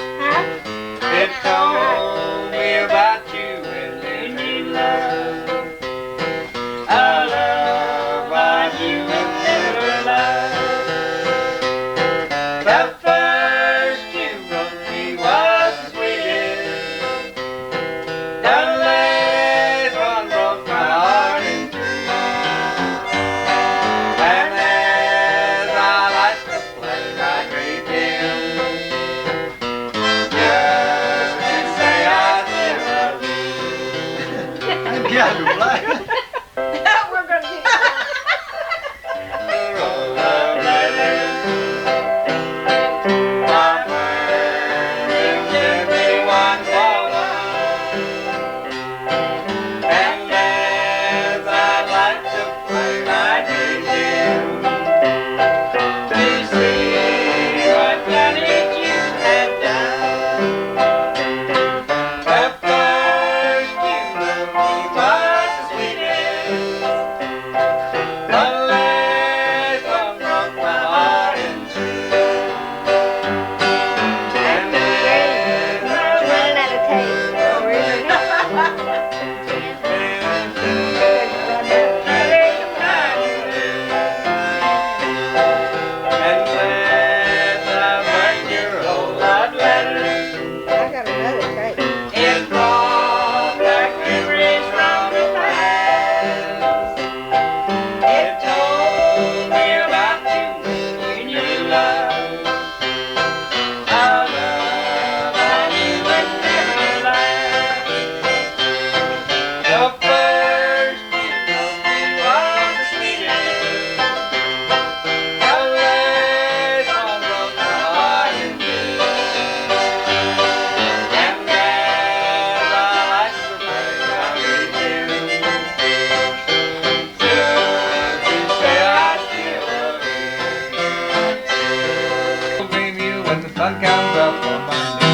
S1: It told me about you and your new love. A love I do and never love. The first you wrote me was the sweetest. The last one broke my heart in two. And as I like to play my great hymn, just to say I still love you.
S2: Yeah, you black.
S6: We're gonna get
S1: Love letters, my friend, give me one for one. And as I like to play my great hymn, to see what planet you have done. The first you loved me was the sweetest. The last one broke my heart in two. And then
S6: running out of tape. I got another tape.
S1: it brought back memories from the past. It told me about you and your love. A love I knew would never last. The first you told me was the sweetest. The last one broke my heart in two. And as I like to play my great tune, just to say I still love you. Dream you when the sun comes up on Monday.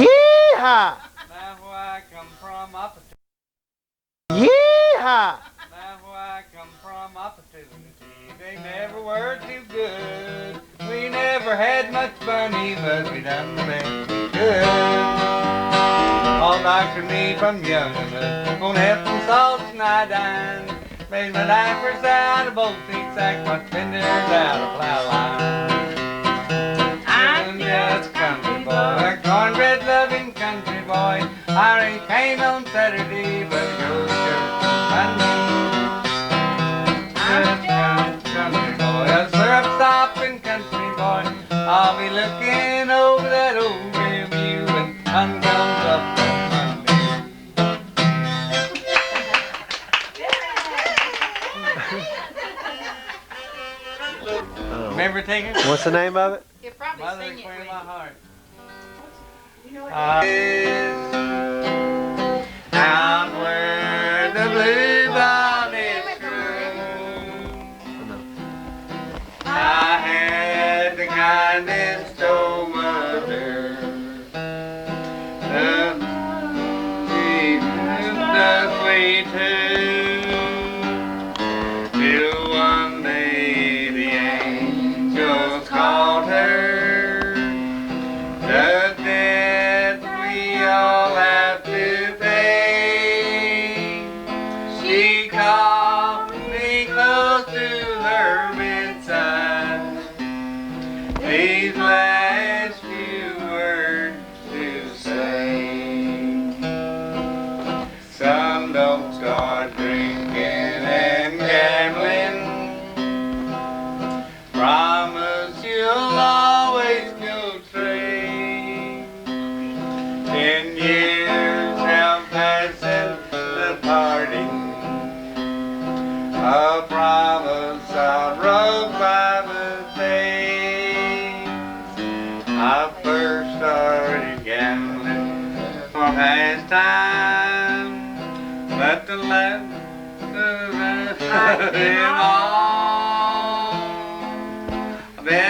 S2: Yeehaw!
S1: Now where I come from, opportunity.
S2: Yeehaw!
S1: Now where I come from, opportunity. They never were too good. We never had much money, but we done the best we could. All Dr. Me from young on Epsom salts and iodine. Made my diapers out of both seat sack, my fenders out of plow line. I'm just a country boy, a cornbread loving country boy. I ain't came on Saturday, but I go to church on Sunday. I'm just a country boy, a syrup stopping country boy. I'll be looking over that old rear view when the sun comes up on Monday. Remember taking it?
S2: What's the name of it?
S6: He'll probably
S1: Mother,
S6: sing it
S1: Queen of
S6: with
S1: my
S6: you.
S1: heart. Out where the bluebonnet grew, I had the kindest old mother, the sweet too, till one day the angels called her. The debt we all have to pay. She called me close to her bedside. These last few words to say. Son, don't start drinking and gambling. Promise you'll always go straight. 10 years have passed since the parting. A promise I broke by mistake. I first started gambling for pastime, but the last of it all. Then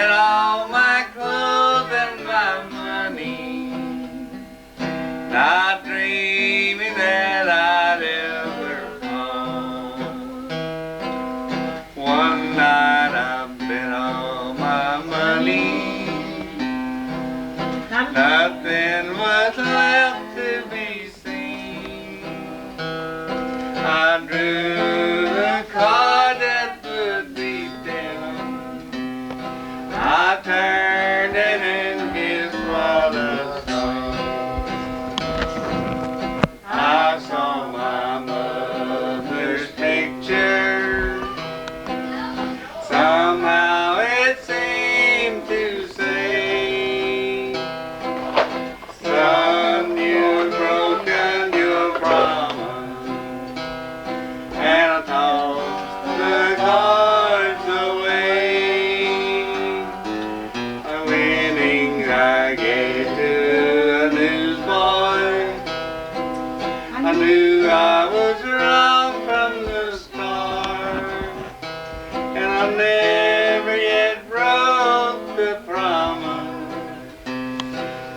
S1: I never yet broke the promise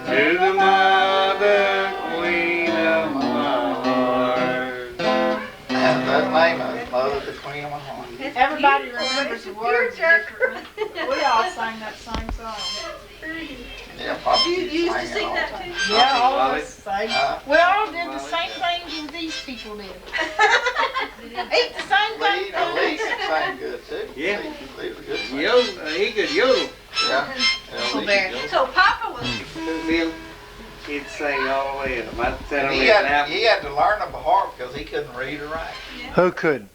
S1: to the mother queen of my heart.
S7: That's the name of it, Mother, the Queen of my heart.
S5: Everybody remembers the words differently. We all sang that same song.
S7: Yeah, Papa
S3: You used to
S7: sang it
S3: sing
S7: all the
S3: that
S7: time.
S3: too?
S5: Yeah, all of us sang. We all did the
S1: Well,
S5: same things as these people did. Eat the same
S7: Lee,
S5: thing.
S7: now Lee can sing good too.
S1: Yeah.
S7: Lee was a good singer.
S1: Yodel, he could yodel.
S7: Yeah. Yeah, Lee could go.
S3: So Papa was
S1: Bill, he'd sing all the way. I sat on
S7: He
S1: that
S7: had to learn them by heart because he couldn't read or write.
S2: Who couldn't?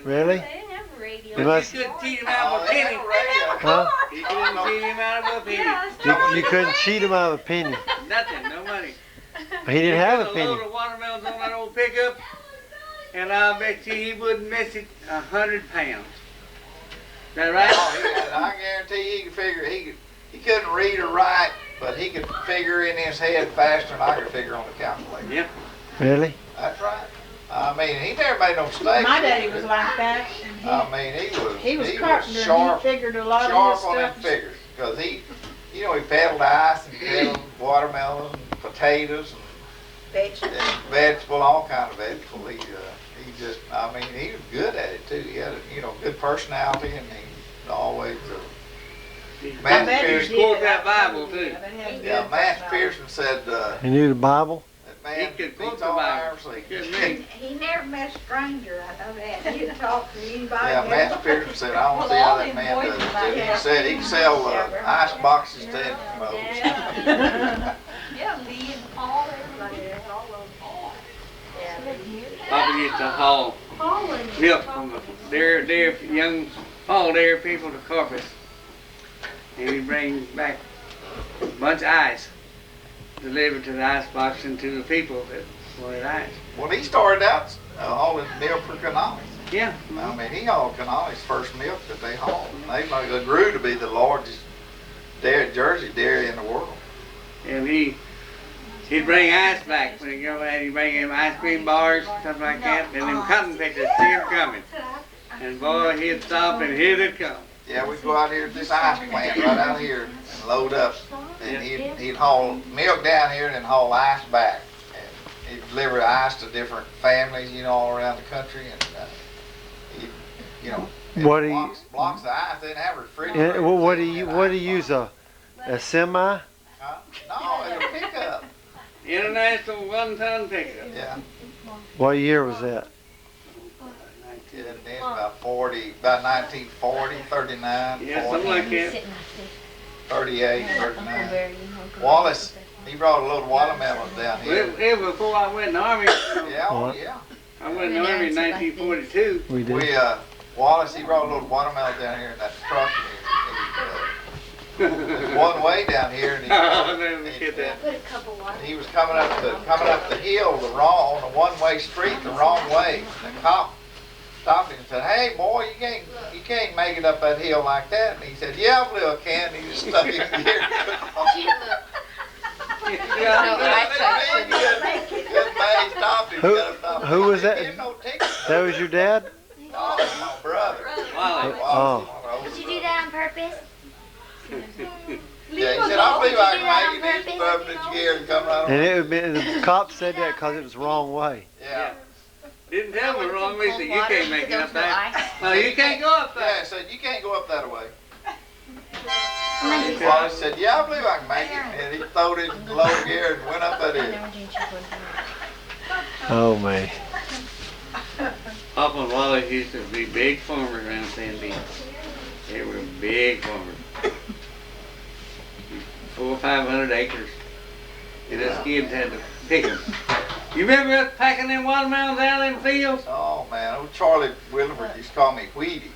S2: Really?
S4: They didn't have a radio.
S2: You must-
S1: You couldn't cheat him out of a penny.
S2: Huh?
S1: You couldn't cheat him out of a penny.
S2: You couldn't cheat him out of a penny.
S1: Nothing, no money.
S2: He didn't have a
S1: Put
S2: penny.
S1: load of watermelons on that old pickup, and I bet you he wouldn't miss it 100 pounds. Is that right?
S7: Oh, I guarantee you he could figure. He couldn't read or write, but he could figure in his head faster than I could figure on the calculator.
S1: Yeah.
S2: Really?
S7: That's right. I mean, he never made no mistakes.
S5: My daddy was like that. And
S7: I mean,
S5: he was carpenter
S7: sharp,
S5: and he figured a lot of
S7: sharp
S5: his
S7: on them
S5: stuff.
S7: figures. Because he peddled ice and peddled watermelon and potatoes and vegetable, all kind of vegetable. He just, I mean, he was good at it too. He had a, good personality, and he always.
S5: I bet he
S1: He
S5: did.
S1: quote that Bible too.
S5: I bet he had
S7: Yeah,
S5: good
S7: Master
S5: personality.
S7: Pearson said
S2: He knew the Bible?
S7: that man
S1: He could quote
S7: beats
S1: the
S7: all
S1: Bible.
S7: iron sleep.
S1: Good man.
S3: He never met a stranger, I know that. He didn't talk to anybody.
S7: Yeah, Master Pearson said, I don't see how that man does it. He said he could sell ice boxes to animals.
S3: Yeah, Lee and Paul, everybody, that's all of them.
S1: Papa used to haul milk from their young Paul dairy people to Corpus, and he'd bring back a bunch of ice delivered to the ice box and to the people that wanted ice.
S7: When he started out hauling milk for cannolis,
S1: Yeah.
S7: I mean, he hauled cannolis first milk that they hauled. And they grew to be the largest Jersey dairy in the world.
S1: And he'd bring ice back when he'd go out. He'd bring him ice cream bars, stuff like that, and them cotton pickers see him coming. And boy, he'd stop and here they'd come.
S7: Yeah, we'd go out here to this ice plant right out here and load up. And he'd haul milk down here and then haul ice back. And he'd deliver ice to different families, all around the country. And
S2: What do you-
S7: blocks of ice. They didn't have refrigerators.
S2: What do you use, a semi?
S7: Huh? No, it was a pickup.
S1: International 1-ton pickup.
S7: Yeah.
S2: What year was that?
S7: It's about 1940, 39,
S1: Yeah,
S7: 40,
S1: something like that.
S7: 38, 39. Wallace, he brought a load of watermelons down here.
S1: It was before I went in the Army.
S7: Yeah, oh
S2: What?
S7: yeah.
S1: I went in the Army in 1942.
S2: We did.
S7: Wallace, he brought a load of watermelons down here in that truck. One way down here, and
S1: I'll never forget that.
S7: he was coming up the hill on the one-way street the wrong way. The cop stopped him and said, "Hey boy, you can't make it up that hill like that." And he said, "Yeah, I believe I can." And he just stuck his gear.
S2: Who was that? That was your dad?
S7: No, my brother.
S1: Wally.
S2: Oh.
S11: Did you do that on purpose?
S7: Yeah, he said, "I believe I can make it." He's rubbing his gear and coming out.
S2: And it would be, the cop said that because it was the wrong way.
S7: Yeah.
S1: Didn't tell me wrong. He said, "You can't make it up there. No, you can't go up
S7: Yeah,
S1: there."
S7: he said, "You can't go up that way." Wallace said, "Yeah, I believe I can make it." And he throwed his low gear and went up that hill.
S2: Oh, man.
S1: Papa and Wally used to be big farmers around San Diego. They were big farmers. 400 or 500 acres. And us kids had to pick them. You remember us packing them watermelons out in them fields?
S7: Oh man, old Charlie Williver used to call me Wheaties.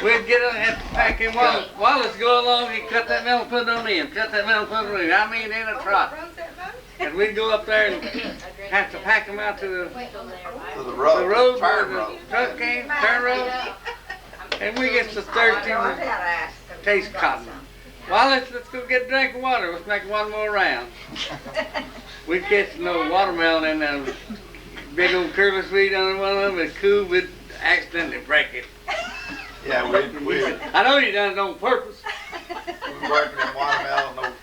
S1: We'd get up and pack them watermelons. Wallace go along, he'd cut that melon, put it on in. Cut that melon, put it on in. I mean, in a trot. And we'd go up there and have to pack them out to the
S7: road
S1: where
S7: turn
S1: the
S7: road.
S1: truck came, turn road. And we get so thirsty we taste cotton. Wallace, let's go get a drink of water. Let's make one more round. We'd catch no watermelon in a big old curly sweet on one of them. It's cool, we'd accidentally break it.
S7: Yeah, we
S1: I know you done it on purpose.
S7: we were working in watermelon. No,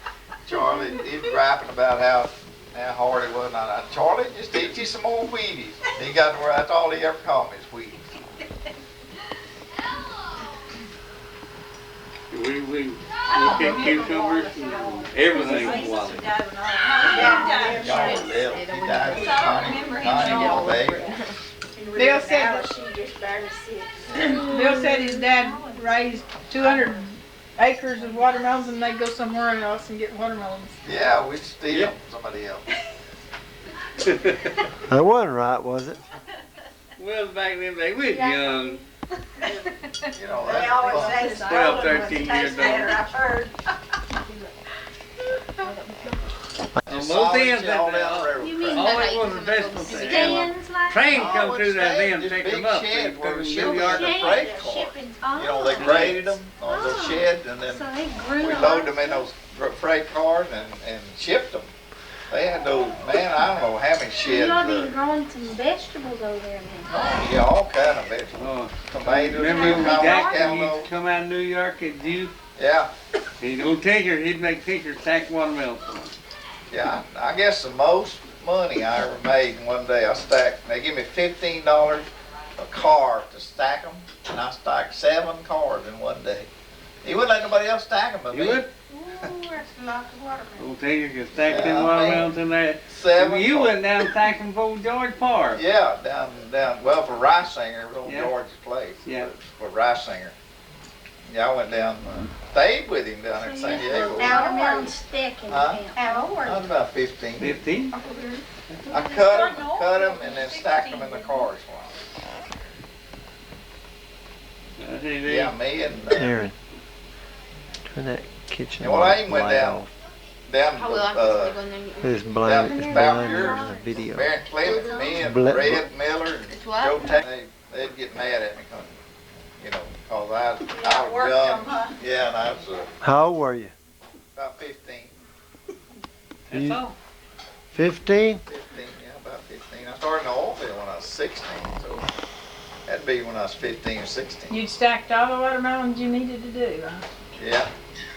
S7: Charlie, he was rapping about how hard it was. And I Charlie, just eat you some more Wheaties. He got to where that's all he ever called me is Wheaties.
S1: We pick cucumbers and everything for Wally.
S7: Y'all live. He died with Connie little baby.
S3: Bill said Bill said his dad raised 200 acres of watermelons and they go somewhere else and get watermelons.
S7: Yeah, we steal from somebody else.
S2: That wasn't right, was it?
S1: Well, back then they was young.
S7: You know,
S12: They
S7: that's
S12: always
S7: fun.
S12: say
S1: 12,
S12: stolen
S1: 13
S12: ones
S1: years
S12: taste better,
S1: old.
S12: I've heard.
S1: On
S7: Just
S1: both
S7: solid
S1: ends,
S7: all down the
S1: that
S7: railroad
S4: You mean
S7: track.
S1: always was a vegetable thing.
S4: Stands like
S1: Train
S7: Oh,
S1: come through there then
S7: just
S1: pick
S7: big
S1: them up.
S7: sheds where the
S1: New
S7: shipping
S1: York.
S7: and the freight car.
S4: shipping.
S7: You know, they graded them on those sheds and then
S4: So they grew
S7: we
S4: a
S7: loaded
S4: lot.
S7: them in those freight cars and shipped them. They had those, man, I don't know how many
S4: You
S7: sheds.
S4: ought to be growing some vegetables over there then.
S7: Yeah, all kind of vegetables.
S1: Oh,
S7: Tomatoes,
S1: remember when
S7: cucumbers,
S1: Jackson used to
S7: cantaloupe.
S1: come out of New York and do,
S7: Yeah,
S1: he'd old Tinker, he'd make Tinker stack watermelon for him.
S7: yeah. I guess the most money I ever made in one day, I stacked, they give me $15 a car to stack them, and I stacked 7 cars in one day. He wouldn't let nobody else stack them but
S1: You
S7: me.
S1: would?
S3: Ooh, that's a lot of watermelon.
S1: Old Tinker could stack
S7: Yeah,
S1: them
S7: I
S1: watermelons in there.
S7: 7
S1: You
S7: cars.
S1: went down and stacked them for George Parr.
S7: Yeah, down, well, for Rice Singer, it was on
S1: Yeah.
S7: George's place.
S1: Yeah.
S7: For Rice Singer. Yeah, I went down, stayed with him down in San Diego.
S4: Watermelon stick in the
S7: Huh?
S4: town.
S12: How old?
S7: I was about 15.
S1: 15?
S7: I cut them, and then stacked them in the cars for him. Yeah, me and,
S2: Aaron, turn that kitchen
S7: and well, I even went
S2: light
S7: down,
S2: off.
S7: down
S9: How will I
S7: to,
S9: go in there and get
S2: It's
S7: down
S2: blind,
S7: to
S2: it's
S7: Mount
S2: blind
S7: Pure,
S2: in the video.
S7: Baron Clement, me and
S2: Bla-
S7: Red Miller and
S9: It's what?
S7: Joe Tack, they'd get mad at me, 'cause, you know, 'cause I was
S12: worked
S7: young.
S12: 'em, huh?
S7: Yeah, and I was
S2: How old were you?
S7: about 15.
S1: That's
S2: You-
S1: all.
S2: 15?
S7: 15, yeah, about 15. I started in the oil field when I was 16, so that'd be when I was 15 or 16.
S3: You'd stacked all the watermelons you needed to do. Huh?
S7: Yeah.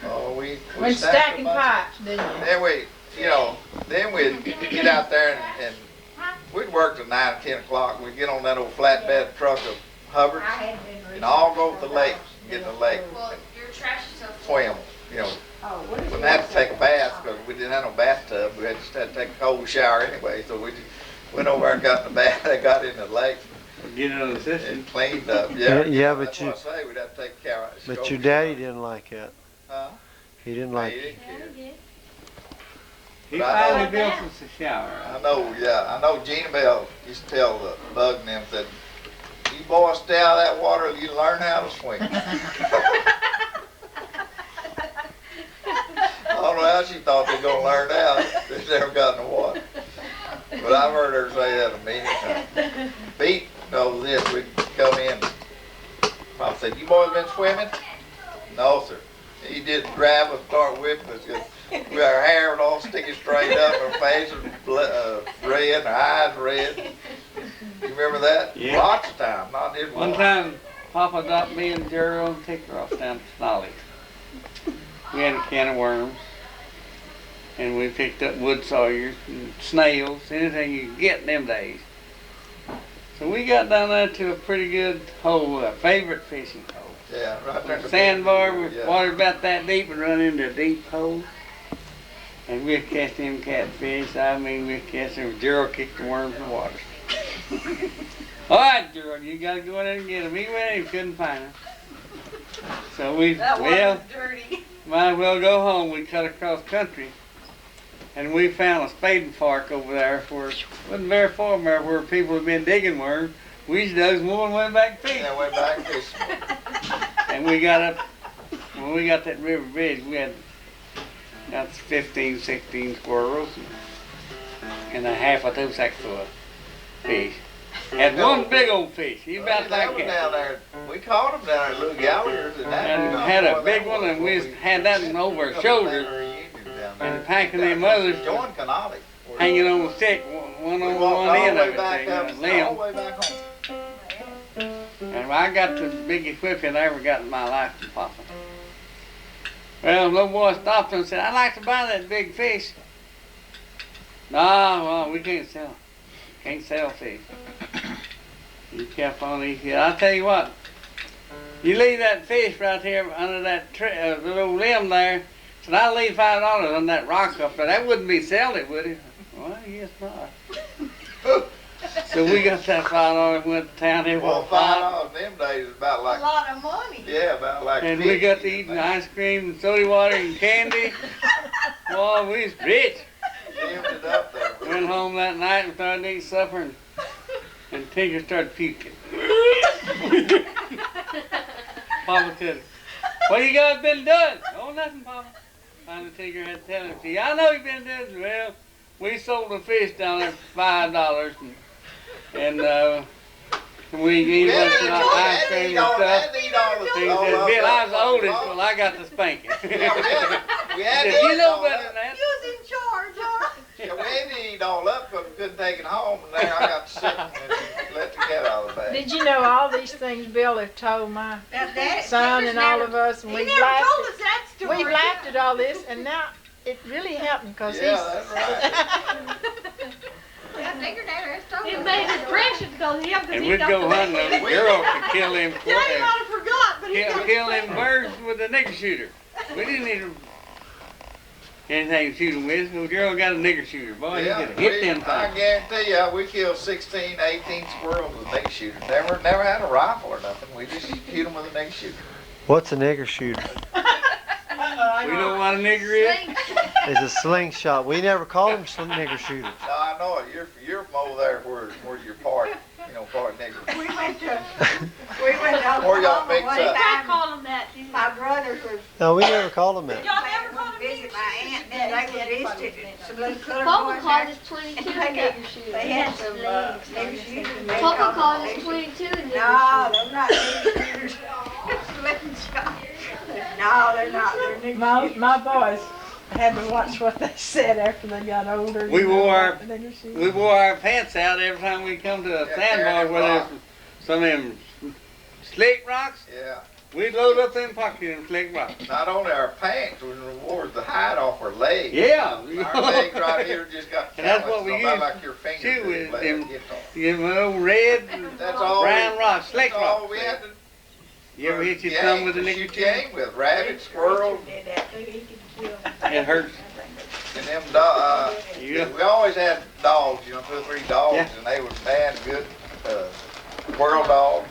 S7: Oh, we
S3: When
S7: stacked a
S3: stacking
S7: bunch.
S3: pipes, didn't you?
S7: Then we, you know, then we'd get out there and we'd work till 9 or 10 o'clock. We'd get on that old flatbed truck of Hubbard's and all go to the lakes and get in the lake and swim, you know. Wouldn't have to take a bath because we didn't have no bathtub. We just had to take a cold shower anyway. So we just went over and got in the bath. I got in the lake
S1: Get it on the system.
S7: and cleaned up. Yeah,
S2: Yeah, but
S7: that's
S2: you-
S7: what I say. We'd have to take a shower.
S2: But your daddy didn't like it.
S7: Huh?
S2: He didn't
S7: He
S2: like it.
S7: didn't care.
S1: He
S7: But I
S1: finally
S7: know-
S1: built us a shower.
S7: I know, yeah. I know Gina Bell used to tell the Bug and them that you boys stay out of that water, you learn how to swim. I don't know how she thought they were going to learn that. They never got in the water. But I've heard her say that a million times. Pete knows this. We'd come in. Pop said, you boys been swimming? No, sir. He did grab us, start whipping us. 'Cause our hair would all sticking straight up, our faces red, our eyes red. You remember that?
S1: Yeah.
S7: Lots of times, not just
S1: One time, Papa dropped me and Jerry on the ticker off down to Snolly. We had a can of worms, and we picked up wood sawyers and snails, anything you could get in them days. So we got down there to a pretty good hole, a favorite fishing hole.
S7: Yeah, right there. at the
S1: Sandbar
S7: beach.
S1: with
S7: Yeah.
S1: water about that deep and run into a deep hole. And we'd catch them catfish. I mean, we'd catch them. Gerald kicked the worms in the water. All right, Gerald, you got to go in there and get them. He went in, he couldn't find them. So we,
S12: That water
S1: well,
S12: was dirty.
S1: might as well go home. We cut across country. And we found a spading park over there where it wasn't very far from there where people had been digging worms. We just dug more and went back fishing.
S7: Yeah, went back fishing.
S1: And we got up, when we got that river bridge, we had got 15, 16 squirrels and a half a 2-sack full of fish. Had one big old fish. He about
S7: That
S1: like
S7: was
S1: that.
S7: down there. We caught him down there at Little Gallagher's.
S1: And had a big one, and we had that one over our shoulders, and packing them others
S7: John Canali.
S1: hanging on the stick, one on one end of it,
S7: back
S1: thing,
S7: up,
S1: a
S7: all the
S1: limb.
S7: way back home.
S1: And I got the biggest whipping I ever got in my life from Papa. Well, the little boy stopped and said, "I'd like to buy that big fish." "No, well, we can't sell. Can't sell fish." He kept on. He said, "I'll tell you what. You leave that fish right here under that tree, the little limb there." Said, "I'll leave $5 on that rock up there. That wouldn't be selling it, would it?" "Well, I guess not." So we got that $5, went to town here.
S7: Well, $5 in them days is about like
S3: A lot of money.
S7: yeah, about like.
S1: And
S7: 50,
S1: we got to eat ice cream and soda water and candy. Boy, we was rich.
S7: Emptied up there.
S1: Went home that night and started eating supper, and Tinker started puking. Papa said, "What you guys been doing?" "Oh, nothing, Papa." Finally, Tinker had to tell him, "See, I know you been doing." "Well, we sold the fish down there for $5, and we ate a bunch of ice cream and stuff." He said, "Bill, I was the oldest, well, I got the spanking." He said, "You know better than that."
S3: You was in charge, huh?
S7: Yeah, we had to eat all up because we couldn't take it home, and then I got sick and let the cat out of the bag.
S12: Did you know all these things Bill have told my
S3: That
S12: son and all of us? And
S3: He
S12: we've
S3: never
S12: laughed
S3: told us that story.
S12: We've laughed at all this, and now it really happened because
S7: Yeah, that's right.
S3: I figured that was told
S4: It
S3: us
S4: made
S3: that.
S4: it precious because he
S1: And we'd go hunting, and the girl could kill them,
S3: Daddy might have forgot, but he told
S1: kill
S3: us
S1: them birds with a nigger shooter. We didn't need anything to shoot them with, so the girl got a nigger shooter. Boy, you could hit them
S7: I
S1: things.
S7: guarantee you, we killed 16, 18 squirrels with a nigger shooter. Never had a rifle or nothing. We just shoot them with a nigger shooter.
S2: What's a nigger shooter?
S1: We know what a nigger is.
S2: It's a slingshot. We never called them nigger shooters.
S7: No, I know it. You're from over there where you're part, part nigger.
S3: We went to Oklahoma
S7: Or y'all mix
S3: one
S7: up.
S3: time.
S4: call them that.
S3: My brothers was
S2: No, we never called them that.
S3: y'all never called visit my aunt, and they would visit some little colored
S4: Papa
S3: boys
S4: called
S3: there.
S4: us 22
S3: And they
S4: nigger shooters.
S3: They had some nigger shooters. and they
S4: Papa
S3: called
S4: called
S3: them
S4: us
S3: nigger
S4: 22 nigger
S3: No,
S4: shooters.
S3: they're not nigger shooters. Slingshot. No, they're not. They're nigger
S12: my boys had to watch what they said after they got older.
S1: We wore our
S12: Nigger shooters.
S1: we wore our pants out every time we come to a sandbar where there's some of them slick rocks.
S7: Yeah.
S1: We'd load up them pockets in slick rocks.
S7: Not only our pants, we wore the hide off our legs.
S1: Yeah.
S7: Our legs right here just got
S1: And that's what
S7: calloused,
S1: we
S7: so about
S1: used
S7: like your fingers.
S1: shoot
S7: didn't
S1: with
S7: lay
S1: them.
S7: the guitar.
S1: You know, red and
S7: That's all.
S1: brown rocks, slick
S7: That's all
S1: rocks.
S7: we had to.
S1: You ever hit your
S7: game,
S1: thumb with a
S7: to
S1: nigger
S7: shoot
S1: shooter?
S7: game with rabbits, squirrels,
S3: Did that too. He could kill them.
S1: It hurts.
S7: and them.
S1: Yeah.
S7: We always had dogs, 2 or 3 dogs,
S1: Yeah.
S7: and they had good squirrel dogs,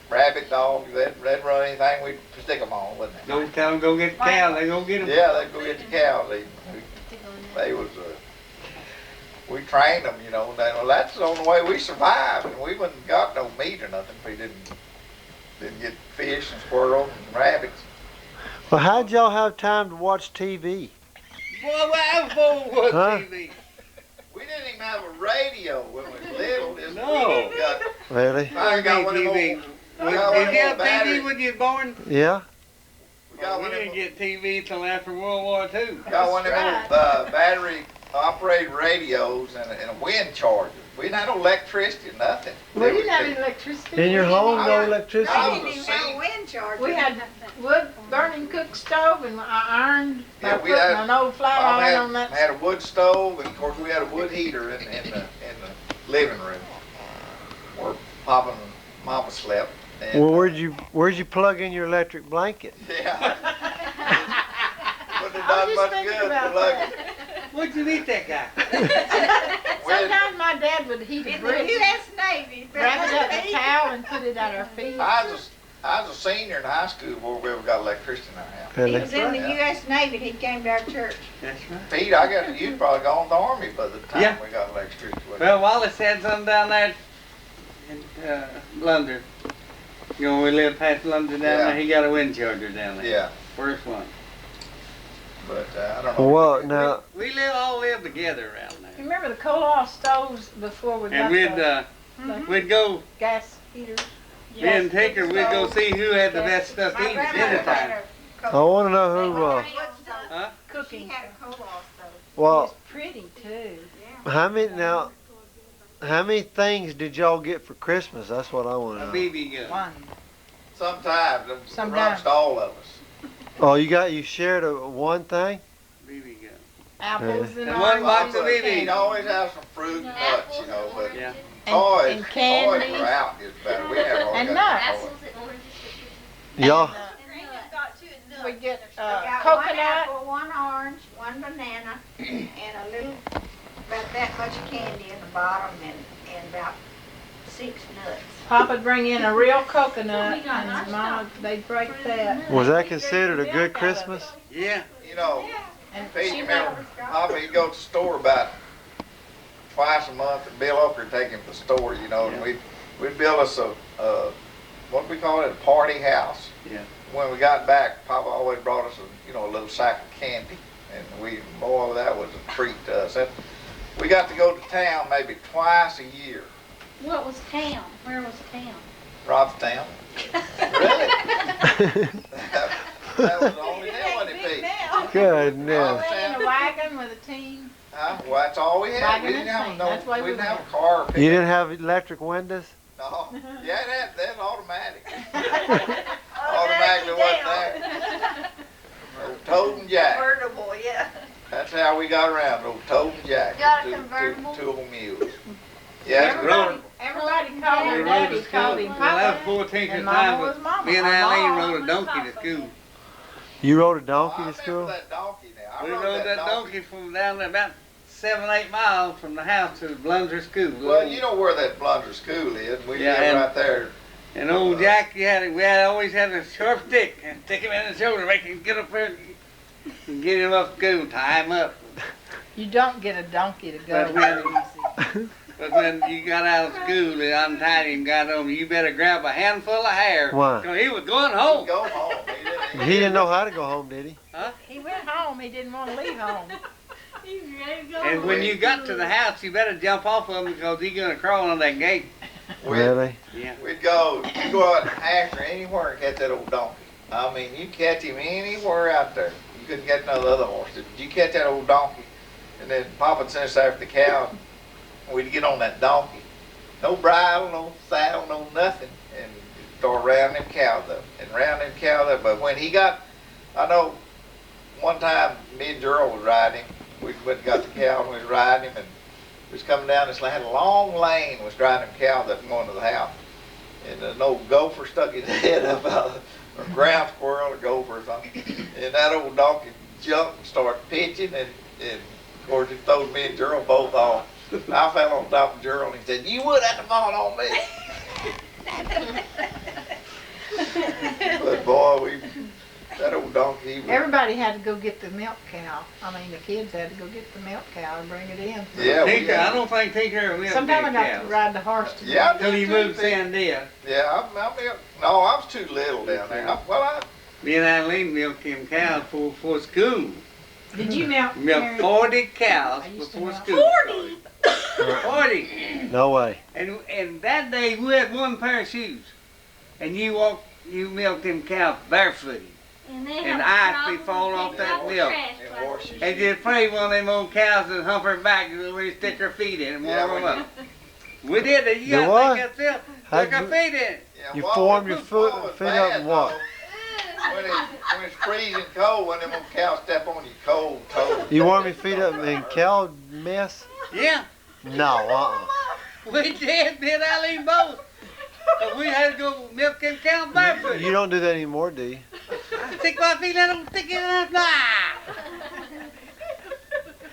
S7: rabbit dogs. They'd run anything we'd stick them on, wouldn't they?
S1: Go tell them go get the cow. They go get them.
S7: Yeah, they'd go get the cows. They was. We trained them, and that's the only way we survived. And we wouldn't got no meat or nothing if we didn't get fish and squirrels and rabbits.
S2: Well, how'd y'all have time to watch TV?
S1: Boy, what was
S2: Huh?
S1: TV?
S7: We didn't even have a radio when we was little.
S1: No.
S7: We got,
S2: Really?
S7: I got one of them
S1: TV.
S7: old, we got one
S1: Did
S7: of
S1: you
S7: them
S1: have
S7: old
S1: TV
S7: battery.
S1: when you was born?
S2: Yeah.
S7: We got
S1: We
S7: one of
S1: didn't
S7: them.
S1: get TV till after World War II.
S7: Got one of them old battery operated radios and a wind charger. We didn't have no electricity or nothing.
S12: We didn't have any electricity.
S2: In your home, no
S7: I
S2: electricity?
S3: I
S7: was
S3: didn't
S7: a
S3: even have a
S7: scene.
S3: wind charger.
S12: We had wood burning cook stove and I ironed by
S7: Yeah, we
S12: putting
S7: had-
S12: an old flat
S7: Mom
S12: iron on that.
S7: had a wood stove, and of course we had a wood heater in the living room where Papa and Mama slept. And,
S2: Well, where'd you plug in your electric blanket?
S7: yeah. Wouldn't have
S12: I
S7: done
S12: was just
S7: much
S12: thinking
S7: good
S12: about
S7: to plug
S12: that.
S7: it.
S1: What'd you eat that guy?
S12: Sometimes my dad would heat a
S3: In the
S12: brick,
S3: U.S. Navy.
S12: wrap it up in a towel and put it at our feet.
S7: I was a senior in high school before we ever got electricity in our house.
S3: He
S2: Really?
S3: was in the U.S. Navy and he came to our church.
S1: That's right.
S7: Pete, you'd probably gone to the army by the time
S1: Yeah.
S7: we got electricity.
S1: Well, Wallace had some down there in London. We lived past London down
S7: Yeah.
S1: there. He got a wind charger down there.
S7: Yeah,
S1: First one.
S7: but I don't know.
S2: Well, now,
S1: We all lived together around there.
S12: You remember the coal-off stoves before we got
S1: And we'd go,
S12: gas heaters?
S1: me and Tinker, we'd go see who had the best stuff to
S3: My
S1: eat at
S3: grandmother
S1: dinner
S3: had
S1: time.
S3: a
S2: I want to know who,
S1: Huh?
S3: She
S12: Cooking.
S3: had a coal-off stove.
S12: It
S2: well,
S12: was pretty too.
S2: how many, now, How many things did y'all get for Christmas? That's what I want to
S1: A
S2: know.
S1: BB gun.
S5: One.
S7: Sometimes,
S5: Sometimes.
S7: amongst all of us.
S2: Oh, you shared one thing?
S1: BB gun.
S5: Apples and
S1: And one box of
S5: oranges.
S1: BB.
S7: You'd always have some fruit and nuts, you know, but
S1: Yeah.
S7: toys,
S5: and
S7: toys
S5: candy.
S7: were out just about. We never all
S5: And
S7: got
S5: nuts.
S7: toys.
S2: Y'all,
S5: We get
S3: Got one
S5: coconut.
S3: apple, one orange, one banana, and a little, about that much candy in the bottom, and about 6 nuts.
S5: Papa'd bring in a real coconut, and Mama, they'd break that.
S2: was that considered a good Christmas?
S1: Yeah.
S7: You know,
S5: And
S7: Pete,
S5: she
S7: you remember, Papa, he'd go to the store about twice a month, and Bill Oaker would take him to the store, you know, and we'd build us a what do we call it, a party house.
S1: Yeah.
S7: When we got back, Papa always brought us a little sack of candy, and boy, that was a treat to us. And we got to go to town maybe twice a year.
S4: What was town? Where was town?
S7: Robstown. Really? that was the only deal, wasn't it, Pete?
S2: Goodness.
S5: In a wagon with a team.
S7: Well, that's all we had.
S5: Wagon
S7: We didn't
S5: and
S7: have
S5: thing.
S7: no,
S5: That's why
S7: we
S5: we
S7: didn't have a
S5: went.
S7: car.
S2: You didn't have electric windows?
S7: No. Yeah, that's automatic. Automatically wasn't there. Old Toad and Jack.
S3: Convertible, yeah.
S7: That's how we got around, old Toad and Jack.
S3: Got a
S7: Two-
S3: convertible?
S7: Two old mules. Yeah,
S5: Everybody called her
S1: We rode
S5: daddy,
S1: to school.
S5: called him
S1: Well, that
S5: Papa.
S1: was 14th
S5: And
S1: time,
S5: Mama was
S1: but
S5: Mama.
S1: me and
S5: Or
S1: Eileen
S5: Mom.
S1: rode a donkey to school.
S2: You rode a
S7: I
S2: donkey to
S7: remember
S2: school?
S7: that donkey now. I
S1: We rode that donkey from down there about 7-8 miles from the house to Blunder School.
S7: Well, you know where that Blunder School is. We
S1: Yeah,
S7: live
S1: and-
S7: right there.
S1: And old Jack, we always had a sharp stick and stick him in the shoulder, make him get up there and get him up school, tie him up.
S5: You don't get a donkey to go
S1: But when-
S5: easy.
S1: But when you got out of school and untied him and got home, you better grab a handful of hair.
S2: Why?
S1: 'Cause he was going home.
S7: Go home.
S2: He didn't know how to go home, did he?
S5: He went home. He didn't want to leave home.
S1: And when you got to the house, you better jump off of him because he's going to crawl on that gate.
S2: Really?
S1: Yeah.
S7: We'd go out after anywhere and catch that old donkey. I mean, you catch him anywhere out there. You couldn't catch no other horse. You catch that old donkey, and then Papa would send us after the cow. We'd get on that donkey. No bridle, no saddle, no nothing. And start rounding them cows up and rounding them cows up. But when he got, I know one time me and Gerald was riding him. We went and got the cow and we was riding him, and we was coming down this had a long lane, was driving them cows up and going to the house. And an old gopher stuck his head up out of a ground squirrel or gopher or something. And that old donkey jumped and started pitching, and of course it throwed me and Gerald both off. I fell on top of Gerald and he said, "You would have to fall on me." But boy, that old donkey.
S5: Everybody had to go get the milk cow. I mean, the kids had to go get the milk cow and bring it in.
S7: Yeah,
S1: Tinker, I don't think Tinker will.
S5: Sometimes I got to ride the horse to
S7: Yeah,
S1: Till he moved to Sandia.
S7: Yeah, no, I was too little down there.
S1: Me and Eileen milked him cows before school.
S5: Did you milk?
S1: Milked 40 cows before school. 40? 40.
S2: No way.
S1: And that day we had one pair of shoes. And you milked them cows barefooted. And ice be falling off that milk. And just pray one of them old cows would hump her back and we stick her feet in and warm them up. We did it. You gotta think yourself. Stick her feet in.
S2: You formed your feet up and what?
S7: When it's freezing cold, when them old cows step on your cold toes.
S2: You warm your feet up in cow mess?
S1: Yeah.
S2: No,
S1: We did, me and Eileen both. But we had to go milk them cows barefoot.
S2: You don't do that anymore, do you?
S1: I stick my feet in them, stick it in them.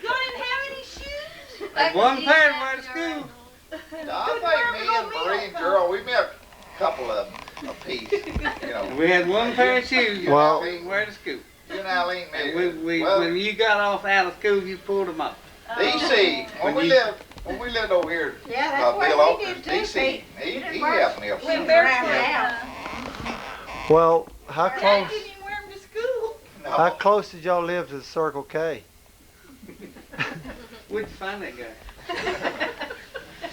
S3: You didn't have any shoes?
S1: Like one pair to wear to school.
S7: I think me and Marie and Gerald, we milked a couple of them apiece. You know.
S1: We had one pair of shoes
S2: Well-
S1: to wear to school.
S7: You and Eileen,
S1: And
S7: maybe.
S1: when you got off out of school, you pulled them up.
S7: DC, when we lived over here,
S3: Yeah, that's what
S7: Bill
S3: we
S7: Oaker's
S3: did too,
S7: DC,
S3: Pete.
S7: he helped me up.
S3: We
S7: some.
S3: around the house.
S2: Well, how close?
S3: Didn't even wear them to school.
S2: How close did y'all live to the Circle K?
S1: Where'd you find that guy?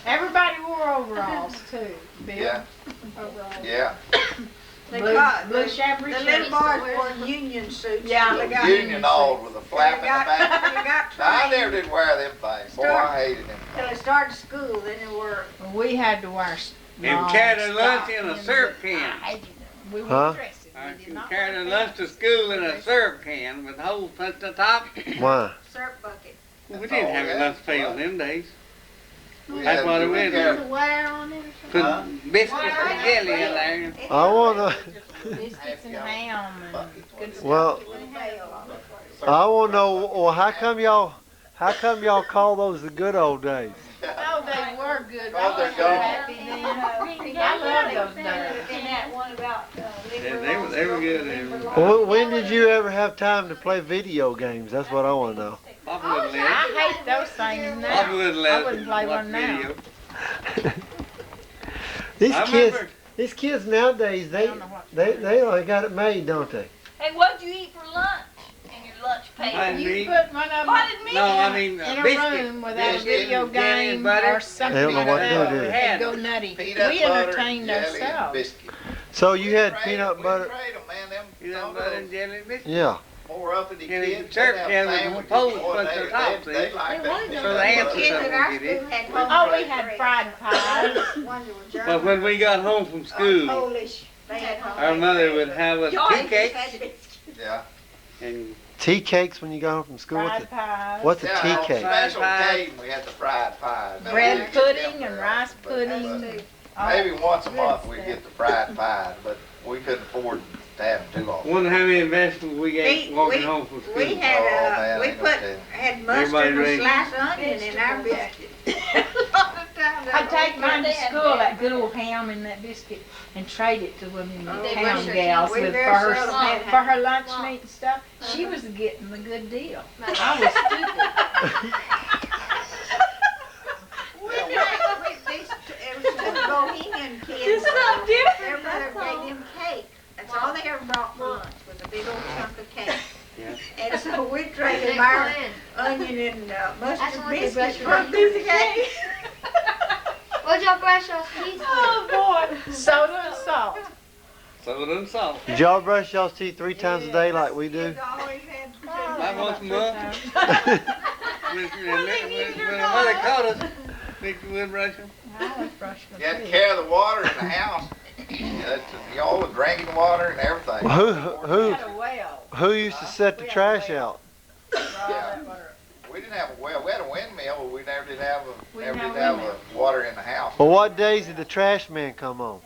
S5: Everybody wore overalls too. Bill.
S7: Yeah.
S5: Overalls.
S7: Yeah.
S3: Blue
S12: chamois
S3: The little boys wore union suits.
S12: Yeah.
S3: They got
S7: Union all with a flap in the back.
S3: They got
S7: I never
S3: trained
S7: did wear them things. Boy, I hated them.
S3: till they started school, then they were.
S12: We had to wear.
S1: And carried lunch in a syrup can.
S12: We were
S2: Huh?
S12: dresses. We did not
S1: Carried
S12: wear
S1: lunch to school in a syrup can with holes punched at the top.
S2: Why?
S3: Syrup bucket.
S1: We didn't have a lunch pail in them days.
S7: We
S1: That's
S7: had
S1: what
S7: to
S1: it
S7: be
S1: was.
S7: careful.
S4: Wire on it or
S1: Put
S4: something?
S1: biscuits and jelly in there.
S2: I wanna.
S12: biscuits and ham and good stuff.
S2: Well, I wanna know. Well, how come y'all call those the good old days?
S12: Oh, they were good.
S7: Oh,
S12: I was
S7: they're
S12: so
S7: gone.
S12: happy then. I love those days.
S3: And that one about.
S1: Yeah, they were good.
S2: Well, when did you ever have time to play video games? That's what I wanna know.
S1: Papa wouldn't let us.
S12: I hate those things now.
S1: Papa wouldn't let
S12: I
S1: us
S12: wouldn't play
S1: watch
S12: one now.
S1: video.
S2: These
S1: I
S2: kids,
S1: remember-
S2: these kids nowadays, they like got it made, don't they?
S6: Hey, what'd you eat for lunch? In your lunch
S1: I
S6: pail?
S1: didn't
S12: You
S1: eat.
S12: put one of them
S6: Pardon me?
S1: No, I mean
S12: in a
S1: biscuit.
S12: room without a
S7: Biscuit
S12: video
S1: and jelly and
S12: game
S1: butter.
S12: or something
S2: They don't know
S12: like
S2: what
S12: that.
S2: to do.
S12: They'd go nutty.
S7: Peanut
S12: We
S7: butter,
S12: entertained
S7: jelly, and
S12: ourselves.
S7: biscuit.
S2: So you had
S7: We
S2: peanut
S7: trade
S2: butter.
S7: 'em, man. Them
S1: Peanut butter and jelly and biscuits.
S2: Yeah.
S7: more uppity
S1: And
S7: kids.
S1: church
S7: they
S1: can
S7: have
S1: with
S7: sandwiches.
S1: poles
S7: Boy,
S1: put
S7: they-
S1: to the top,
S7: they-
S1: see?
S7: they like that.
S1: So the ants or
S3: Kids
S1: something
S3: at our
S1: would get
S3: school
S1: it.
S3: had
S12: Oh, we had fried pies.
S3: Ones that were German.
S1: But when we got home from school,
S3: Polish. They had
S1: our mother would have us tea cakes
S7: Yeah.
S1: and
S2: Tea cakes when you got home from school.
S12: Fried pies.
S2: What's a
S7: Yeah,
S2: tea
S7: on
S2: cake?
S7: special
S1: Fried pies.
S7: occasion, we had the fried pies. Now,
S12: Bread
S7: we didn't
S12: pudding
S7: get them
S12: and
S7: very
S12: rice
S7: often, but-
S12: pudding. Oh,
S7: Maybe once a
S12: good
S7: month we
S12: stuff.
S7: get the fried pies, but we couldn't afford to have them too often.
S1: wonder how many vegetables we ate walking home from school.
S3: We
S7: Oh,
S3: had,
S7: man,
S3: we
S7: ain't no
S3: put,
S7: telling.
S3: had mustard
S1: Everybody
S3: and
S1: ready?
S3: sliced onion in our biscuit.
S12: I take mine to school, that good old ham and that biscuit, and trade it to one of the town gals
S3: We
S12: with
S3: very
S12: for her,
S3: seldom had
S12: for her lunch meat and stuff. She was getting the good deal. I was stupid.
S3: It was just Bohemian kids.
S12: It's not different,
S3: Their mother
S12: that's all.
S3: gave them cake. That's all they ever brought for lunch was a big old chunk of cake.
S1: Yeah.
S3: And so we traded our onion and
S4: That's
S3: mustard
S4: what they
S3: biscuit
S4: brush
S3: for
S4: your
S3: a piece of cake.
S4: What'd y'all brush y'all's teeth with?
S12: Oh boy, soda and salt.
S1: Soda and salt.
S2: Did y'all brush y'all's teeth 3 times a day like we do?
S3: Kids always had to do
S1: About once a month.
S12: I
S1: When the mother caught us, we'd brush them.
S12: always brush my
S7: You had to
S12: teeth.
S7: carry the water in the house. All the drinking water and everything.
S2: Who
S12: We had a well.
S2: who used to set the trash out?
S7: Yeah. We didn't have a well. We had a windmill, but we never did have
S12: We
S7: never
S12: didn't
S7: did
S12: have
S7: have
S12: a
S7: water in the house
S2: Well, what days did the trash man come on?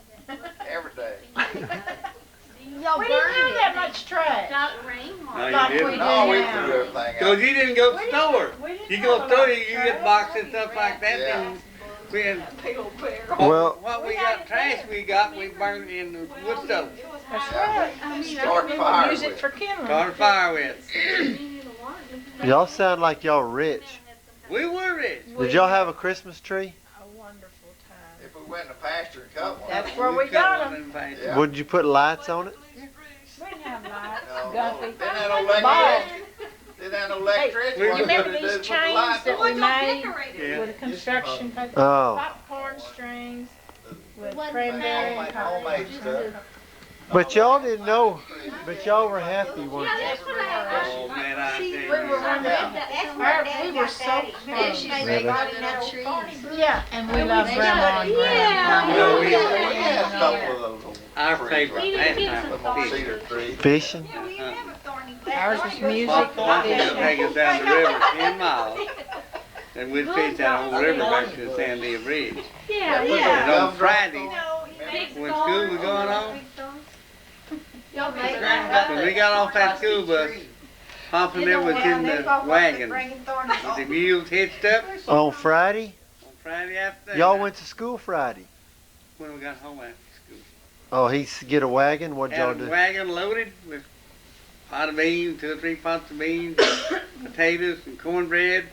S7: every day.
S12: We didn't have that much trash.
S4: Not rain
S1: No, you
S12: Like we
S1: didn't.
S12: do
S7: No, we
S12: now.
S7: threw everything
S1: Because
S7: out.
S1: you didn't go to the store.
S12: We didn't
S1: You
S12: have
S1: go
S12: a
S1: to the store,
S12: lot
S1: you
S12: of
S1: get
S12: trash.
S1: boxes and stuff like that.
S7: Yeah.
S1: And we had,
S2: Well,
S1: what we got, trash we got, we burned in the wood stove.
S12: That's
S7: Yeah.
S12: right.
S7: Start
S12: We
S7: fire
S12: would use it
S7: with.
S12: for kindling.
S1: Started fire with.
S2: y'all sound like y'all rich.
S1: We were rich.
S2: Did y'all have a Christmas tree?
S12: A wonderful time.
S7: If we went in the pasture and cut one.
S12: That's where we got them.
S7: Yeah.
S2: Would you put lights on it?
S12: We didn't have lights.
S7: No,
S12: Guppy.
S7: Didn't have no
S12: Balls.
S7: electric. Didn't have no electric.
S1: Hey,
S7: What
S12: You remember
S7: we did
S12: these
S7: is put the
S12: chains
S7: lights
S12: that
S7: on.
S12: we made
S1: Yeah.
S12: with construction paper?
S2: Oh.
S12: Popcorn strings with
S4: What?
S12: cranberry and
S7: Homemade,
S12: popcorn.
S7: homemade stuff.
S2: But y'all didn't know. But y'all were happy, weren't you?
S12: Yes, we were.
S1: Oh, man, I tell
S12: We
S1: you.
S12: were
S3: That's where Dad
S12: We were
S3: got
S12: so
S3: that
S12: close.
S3: expression.
S2: Really?
S3: Got in that old farm.
S12: Yeah, and we love grandma and grandpa.
S1: You know,
S7: We had a couple of those old
S1: Our
S7: trees
S1: favorite
S7: right there.
S1: pastime
S7: Them
S1: was
S7: old
S1: fishing.
S7: cedar trees.
S2: Fishing?
S3: Yeah, we didn't have a thorny
S12: Ours was music,
S1: Papa would
S12: fishing.
S1: take us down the river 10 miles. And we'd fish that whole river back to the Sandia Bridge.
S4: Yeah,
S7: Put
S4: yeah.
S1: And
S7: some
S1: on Friday,
S4: Big
S1: when
S4: stars.
S1: school was going on,
S4: Y'all made
S1: when we got off that school bus, Papa and them was in the wagon with the mules hitched up
S2: On Friday?
S1: on Friday afternoon.
S2: Y'all went to school Friday.
S1: When we got home after school.
S2: Oh, get a wagon? What'd y'all
S1: Had a
S2: do?
S1: wagon loaded with pot of beans, 2 or 3 pots of beans, potatoes and cornbread,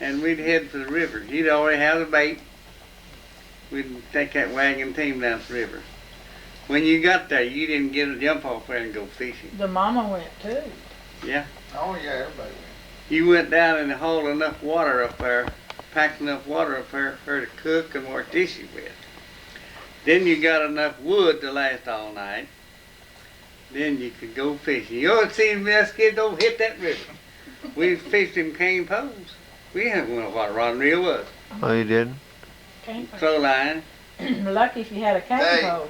S1: and we'd head for the river. He'd already have the bait. We'd take that wagon team down the river. When you got there, you didn't get a jump off there and go fishing.
S12: The mama went too.
S1: Yeah.
S7: Oh, yeah, everybody went.
S1: You went down and hauled enough water up there, packed enough water up there for her to cook and wash dishes with. Then you got enough wood to last all night. Then you could go fishing. You ought to see us kids don't hit that river. We fished in cane poles. We didn't know what a rod and reel was.
S2: Oh, you didn't?
S1: Throw line.
S12: Lucky if you had a cane pole.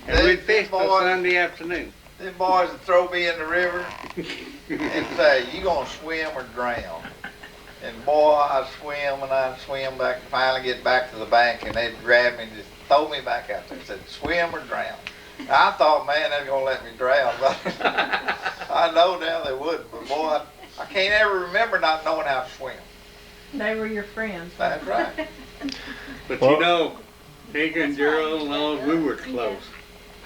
S1: And we'd fish till Sunday afternoon.
S7: Them boys would throw me in the river and say, you gonna swim or drown? And boy, I'd swim and I'd swim back and finally get back to the bank and they'd grab me and just throw me back out there and said, swim or drown. I thought, man, they're gonna let me drown, but I know now they wouldn't. But boy, I can't ever remember not knowing how to swim.
S12: They were your friends.
S7: That's right.
S1: But you know, Tinker and Gerald and all, we were close.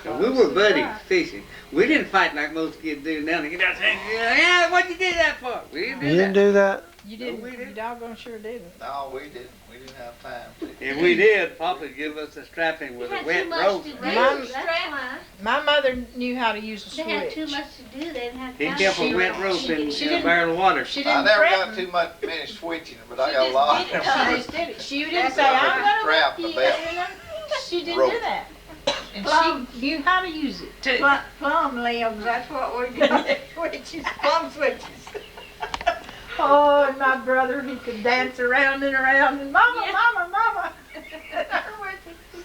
S1: And we were buddies fishing. We didn't fight like most kids do now. They get out there and say, yeah, what'd you do that for? We didn't do that.
S2: You didn't do that?
S12: You didn't. You doggone sure didn't.
S7: No, we didn't. We didn't have time.
S1: If we did, Papa would give us a strapping with a wet rope.
S12: My mother knew how to use a switch.
S4: They had too much to do. They didn't have
S1: He
S4: time.
S1: kept a wet rope in a barrel of water.
S7: I never got too many switching, but I got a lot.
S12: She just did it. She didn't say, I'm going to whip you. She didn't do that. And she knew how to use it, too.
S3: Plum limbs, that's what we got. Switches, plum switches.
S12: Oh, and my brother, he could dance around and around, and mama, mama, mama.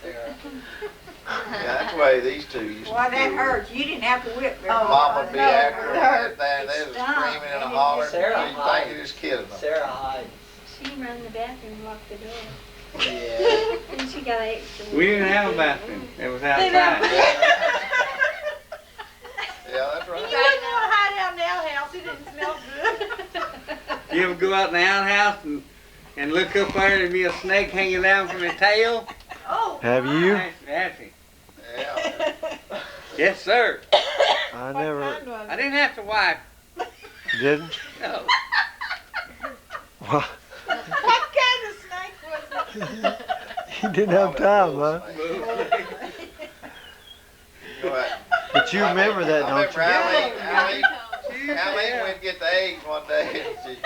S7: Yeah, that's the way these two used to
S3: Well, that
S7: do.
S3: hurts. You didn't have to whip them.
S7: Mama would be after her and they was
S3: Stop.
S7: screaming and hollering.
S9: Sarah
S7: You'd think you're just kidding them.
S9: Sarah Hyde.
S4: She ran the bathroom and locked the door.
S9: Yeah.
S4: And she got extra.
S1: We didn't have a bathroom. It was
S12: They
S1: outside.
S7: Yeah, that's
S12: You
S7: right.
S12: wouldn't want to hide out in the outhouse. It didn't smell good.
S1: You ever go out in the outhouse and look up there and be a snake hanging down from his tail?
S12: Oh.
S2: Have you?
S1: That's it.
S7: Yeah.
S1: Yes, sir.
S2: I never
S1: I didn't have to wipe.
S2: didn't.
S1: No.
S2: What?
S12: What kind of snake was it?
S2: You didn't have time, huh? But you remember that, don't you?
S7: Allie went to get the eggs one day and she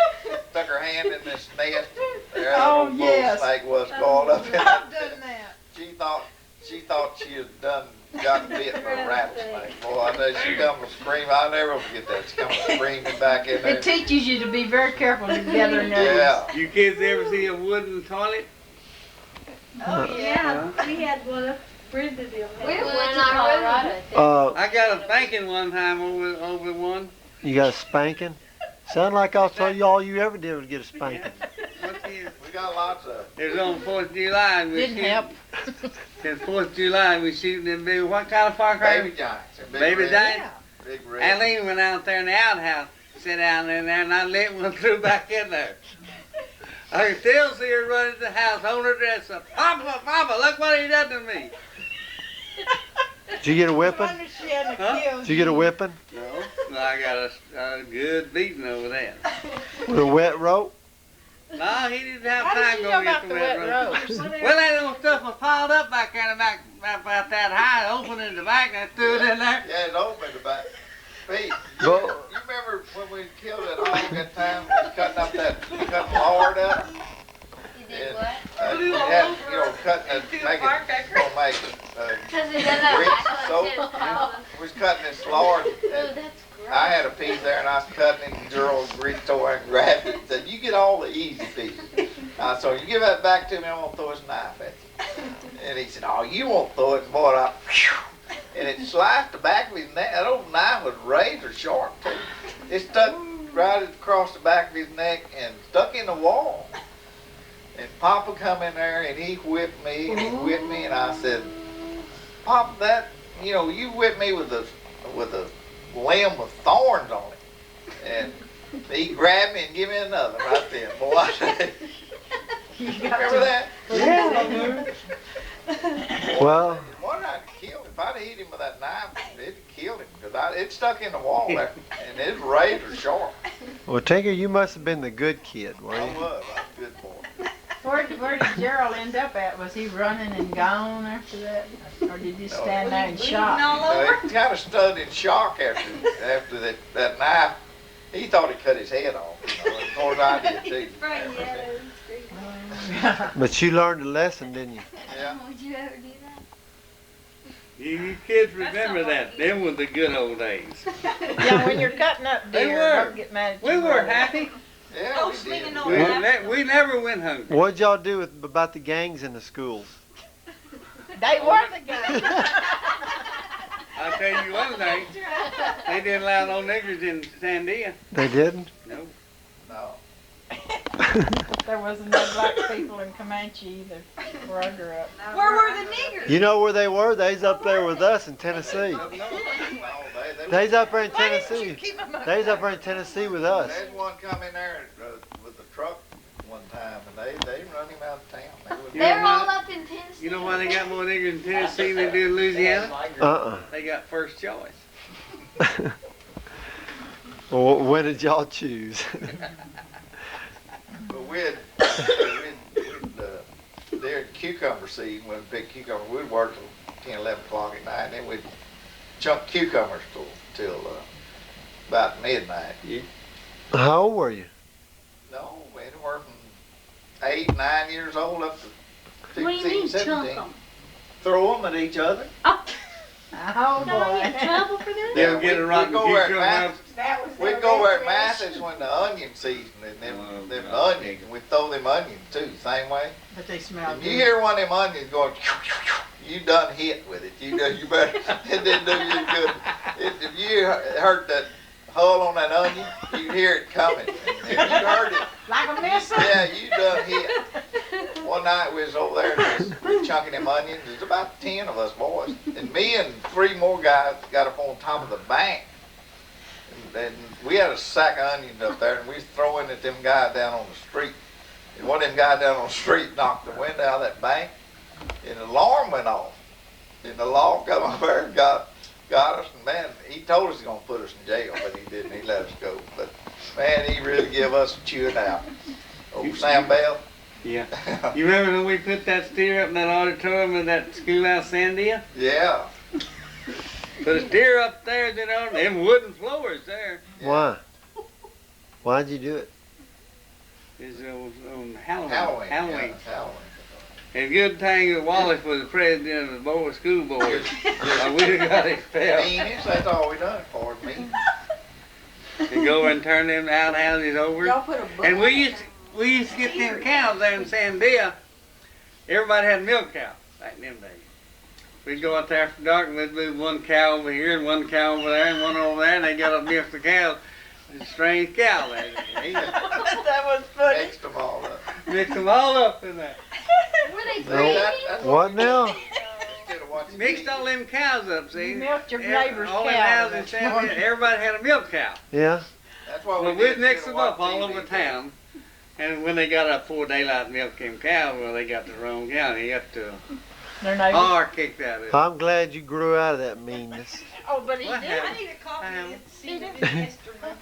S7: stuck her hand in this nest. There
S12: Oh,
S7: that little
S12: yes.
S7: snake was called up in it.
S12: I've done that.
S7: She thought she had got bit by a rattlesnake. Boy, I know she come to scream. I'll never forget that. She come screaming back in there.
S12: It teaches you to be very careful together.
S7: Yeah.
S1: You kids ever see a wooden toilet?
S4: Oh, yeah. We had one up Brisbane.
S6: We went to Colorado.
S1: I got a spanking one time over one.
S2: You got a spanking? Sound like I told you all you ever did was get a spanking.
S7: We got lots of.
S1: It was on 4th of July. And we
S12: Didn't help.
S1: Since 4th of July, we shooting them big, what kind of firecrackers?
S7: Baby giants. Big
S1: Baby
S7: red.
S1: giants?
S7: Big red.
S1: Eileen went out there in the outhouse, sit down in there, and I lit one through back in there. I can still see her running to the house, holding her dress up. Papa, Papa, look what he done to me.
S2: Did you get a whipping?
S1: Huh?
S2: Did you get a whipping?
S1: No, I got a good beating over that.
S2: With a wet rope?
S1: No, he didn't have
S12: How
S1: time
S12: did
S1: to
S12: you
S1: go
S12: know
S1: get
S12: about
S1: the
S12: the
S1: wet
S12: wet
S1: rope.
S12: rope?
S1: Well, that little stuff was piled up back there in the back, about that high, open in the back, and I threw it in there.
S7: Yeah, it's open in the back. Pete,
S2: But-
S7: you remember when we killed that hog that time? We was cutting the lard up?
S6: You did what?
S7: We had, cutting it, gonna make
S6: Because we done
S7: grease
S6: that
S7: soap. We was cutting this lard.
S6: Ooh,
S7: And
S6: that's gross.
S7: I had a piece there and I was cutting it and Gerald reached over and grabbed it and said, you get all the easy pieces. So you give that back to me, I'm gonna throw his knife at you. And he said, oh, you won't throw it. And boy, and it sliced the back of his neck. That old knife was razor sharp too. It stuck right across the back of his neck and stuck in the wall. And Papa come in there and he whipped me and he whipped me and I said, Papa, that, you whipped me with a limb with thorns on it. And he grabbed me and gave me another right there. Boy, I said, remember that?
S2: Yeah. Well,
S7: What I'd killed him. If I'd hit him with that knife, it'd killed him. Because it stuck in the wall there. And it was razor sharp.
S2: well, Tinker, you must have been the good kid, were
S7: I
S2: you?
S7: was. I was a good boy.
S12: Where did Gerald end up at? Was he running and gone after that? Or did he stand there and shock?
S7: He kind of stood in shock after that knife. He thought he cut his head off. Of course, I did too.
S4: Right, yeah.
S12: Oh.
S2: But you learned a lesson, didn't you?
S7: Yeah.
S4: Would you ever do that?
S1: You kids remember that. Them were the good old days.
S12: Yeah, when you're cutting up
S1: They
S12: deer,
S1: were.
S12: don't get mad at
S1: We
S12: your
S1: were
S12: brother.
S1: happy.
S7: Yeah,
S9: Oh,
S7: we
S9: swinging
S7: did.
S9: on
S1: We never went hungry.
S2: What'd y'all do about the gangs in the schools?
S12: They were the guys.
S1: I'll tell you one thing. They didn't allow no niggers in Sandia.
S2: They didn't?
S1: No.
S7: No.
S12: There wasn't no black people in Comanche either, where I grew up.
S9: Where were the niggers?
S2: You know where they were? They's up there with us in Tennessee.
S7: No, they
S2: They's up there in
S12: Why didn't
S2: Tennessee.
S12: you keep them up
S2: They's
S12: there?
S2: up there in Tennessee with us.
S7: There's one come in there with the truck one time, and they run him out of town.
S1: You
S4: They're
S1: know
S4: all
S1: what?
S4: up in Tennessee.
S1: You know why they got more niggers in Tennessee than they do in Louisiana?
S2: Uh-uh.
S1: They got first choice.
S2: Well, when did y'all choose?
S7: But during cucumber season, when big cucumber, we'd work till 10, 11 o'clock at night, and then we'd chunk cucumbers till about midnight.
S1: Yeah.
S2: How old were you?
S7: No, anywhere from 8, 9 years old up to
S4: What do you
S7: 16,
S4: mean,
S7: 17.
S4: chunk 'em?
S7: Throw them at each other.
S12: Oh,
S4: No, I get in
S12: boy.
S4: trouble for that?
S1: They'll get a rotten
S7: we'd go where it
S1: cucumber.
S7: matters.
S3: That was
S7: We'd
S3: their
S7: go where it
S3: recreation.
S7: matters when the onion season, and
S1: Oh,
S7: them
S1: God.
S7: onions, and we'd throw them onions too, same way.
S12: But they smell
S7: If you
S12: good.
S7: hear one of them onions going, you done hit with it. You better, it didn't do you good. If you heard that hull on that onion, you hear it coming. And if you heard it,
S12: Like a missile?
S7: yeah, you done hit. One night we was over there just chunking them onions. There's about 10 of us boys. And me and 3 more guys got up on top of the bank. And we had a sack of onions up there, and we was throwing at them guys down on the street. And one of them guys down on the street knocked the wind out of that bank, and the alarm went off. And the law come over there and got us, and man, he told us he was going to put us in jail, but he didn't. He let us go. But man, he really give us a chewing out. Old Sam Bell.
S1: Yeah. You remember when we put that steer up in that auditorium in that schoolhouse Sandia?
S7: Yeah.
S1: Put a steer up there, you know, them wooden floors there.
S2: Why? Why'd you do it?
S1: It's on Halloween.
S7: Halloween.
S1: Halloween.
S7: Yeah, Halloween.
S1: And good thing that Wallace was the president of the board school board. Or we'd have got expelled.
S7: Meanest, that's all we done for it, mean.
S1: And go over and turn them outhouses over.
S3: Y'all put a book.
S1: And we used to get them cows there in Sandia. Everybody had a milk cow back in them days. We'd go out there after dark and we'd move one cow over here and one cow over there and one over there, and they got a mix of cows. It's a strange cow there.
S12: That was funny.
S7: Mixed them all up.
S1: Mix them all up in there.
S4: Were they
S2: No.
S4: breeding?
S7: That's
S2: What now?
S7: Instead of watching
S1: Mixed
S7: TV.
S1: all them cows up, see?
S12: You milked your
S1: Every-
S12: neighbor's
S1: all them
S12: cow
S1: houses in
S12: this
S1: Sandia,
S12: morning.
S1: everybody had a milk cow.
S2: Yeah?
S7: That's what
S1: Well,
S7: we did.
S1: we'd mix
S7: instead
S1: them
S7: of
S1: up all
S7: watching
S1: over
S7: TV.
S1: town. And when they got up before daylight milk them cows, well, they got the wrong cow. They got the
S12: Their neighbors.
S1: R kicked out of it.
S2: I'm glad you grew out of that meanness.
S12: Oh, but he
S1: What
S12: did.
S1: happened?
S9: I need a copy
S1: Um,
S9: of see the instrument.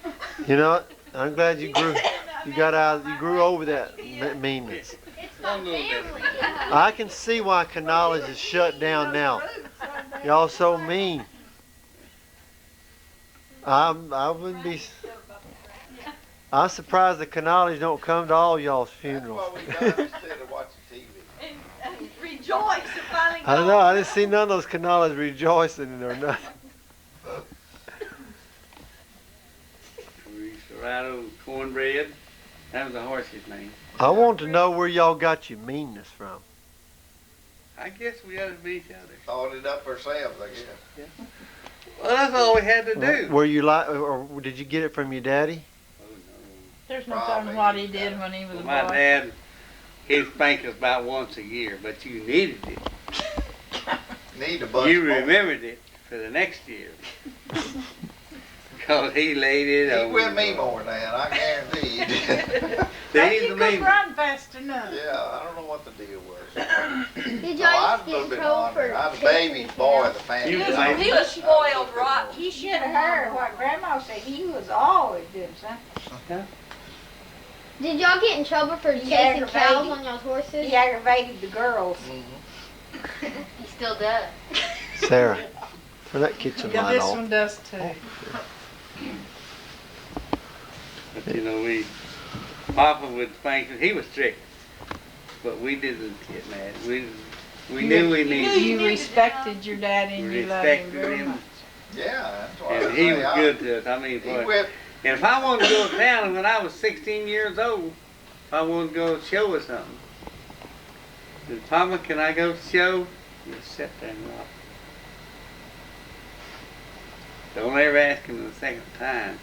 S2: You know what? I'm glad you grew over that meanness.
S4: It's my
S1: One little bit.
S4: family.
S2: I can see why Canales is shut down now. Y'all so mean. I wouldn't be. I'm surprised the Canales don't come to all y'all's
S7: That's
S2: funerals.
S7: what we done instead of watching TV.
S9: And rejoice to finally
S2: I know. I didn't see none of those Canales rejoicing or nothing.
S1: We used to ride over cornbread. That was the horse's name.
S2: I want to know where y'all got your meanness from.
S1: I guess we had to be each other.
S7: Thought it up ourselves, I guess.
S1: Well, that's all we had to do.
S2: Were you like, or did you get it from your daddy?
S1: Oh, no.
S12: There's no telling what he did when he was a
S1: Well, my
S12: boy.
S1: dad, he'd spank us about once a year, but you needed it.
S7: Need a bunch
S1: You
S7: more.
S1: remembered it for the next year. Because he laid it
S7: He
S1: over.
S7: with me more than that, I guarantee you did.
S12: But
S1: He's
S12: you
S1: the
S12: could
S1: mean.
S12: run fast enough.
S7: Yeah, I don't know what the deal was.
S4: Did
S7: Oh,
S4: y'all
S7: I was
S4: used
S7: a
S4: to
S7: little
S4: get in
S7: bit
S4: trouble
S7: hungry.
S4: for
S7: I was a baby
S4: taking
S7: boy
S4: the
S7: of the family.
S1: You-
S9: He was spoiled rotten.
S3: You should have heard what Grandma said. He was always doing something.
S4: Did y'all get in trouble for chasing
S3: aggravated.
S4: cows on y'all's horses?
S3: He aggravated the girls.
S7: Mhm.
S4: He still does.
S2: Sarah, turn that kitchen
S12: Yeah,
S2: light
S12: this
S2: off.
S12: one does too.
S1: But you know, Papa would spank us. He was strict. But we didn't get mad. We knew we needed.
S12: You respected your daddy and you loved him
S1: Respected
S12: very
S1: him.
S12: much.
S7: Yeah, that's why.
S1: And he was good to us. I mean,
S7: He
S1: boy.
S7: whipped.
S1: And if I wanted to go to town when I was 16 years old, if I wanted to go show or something, said, Papa, can I go to the show? Just sit there and watch. Don't ever ask him the second time,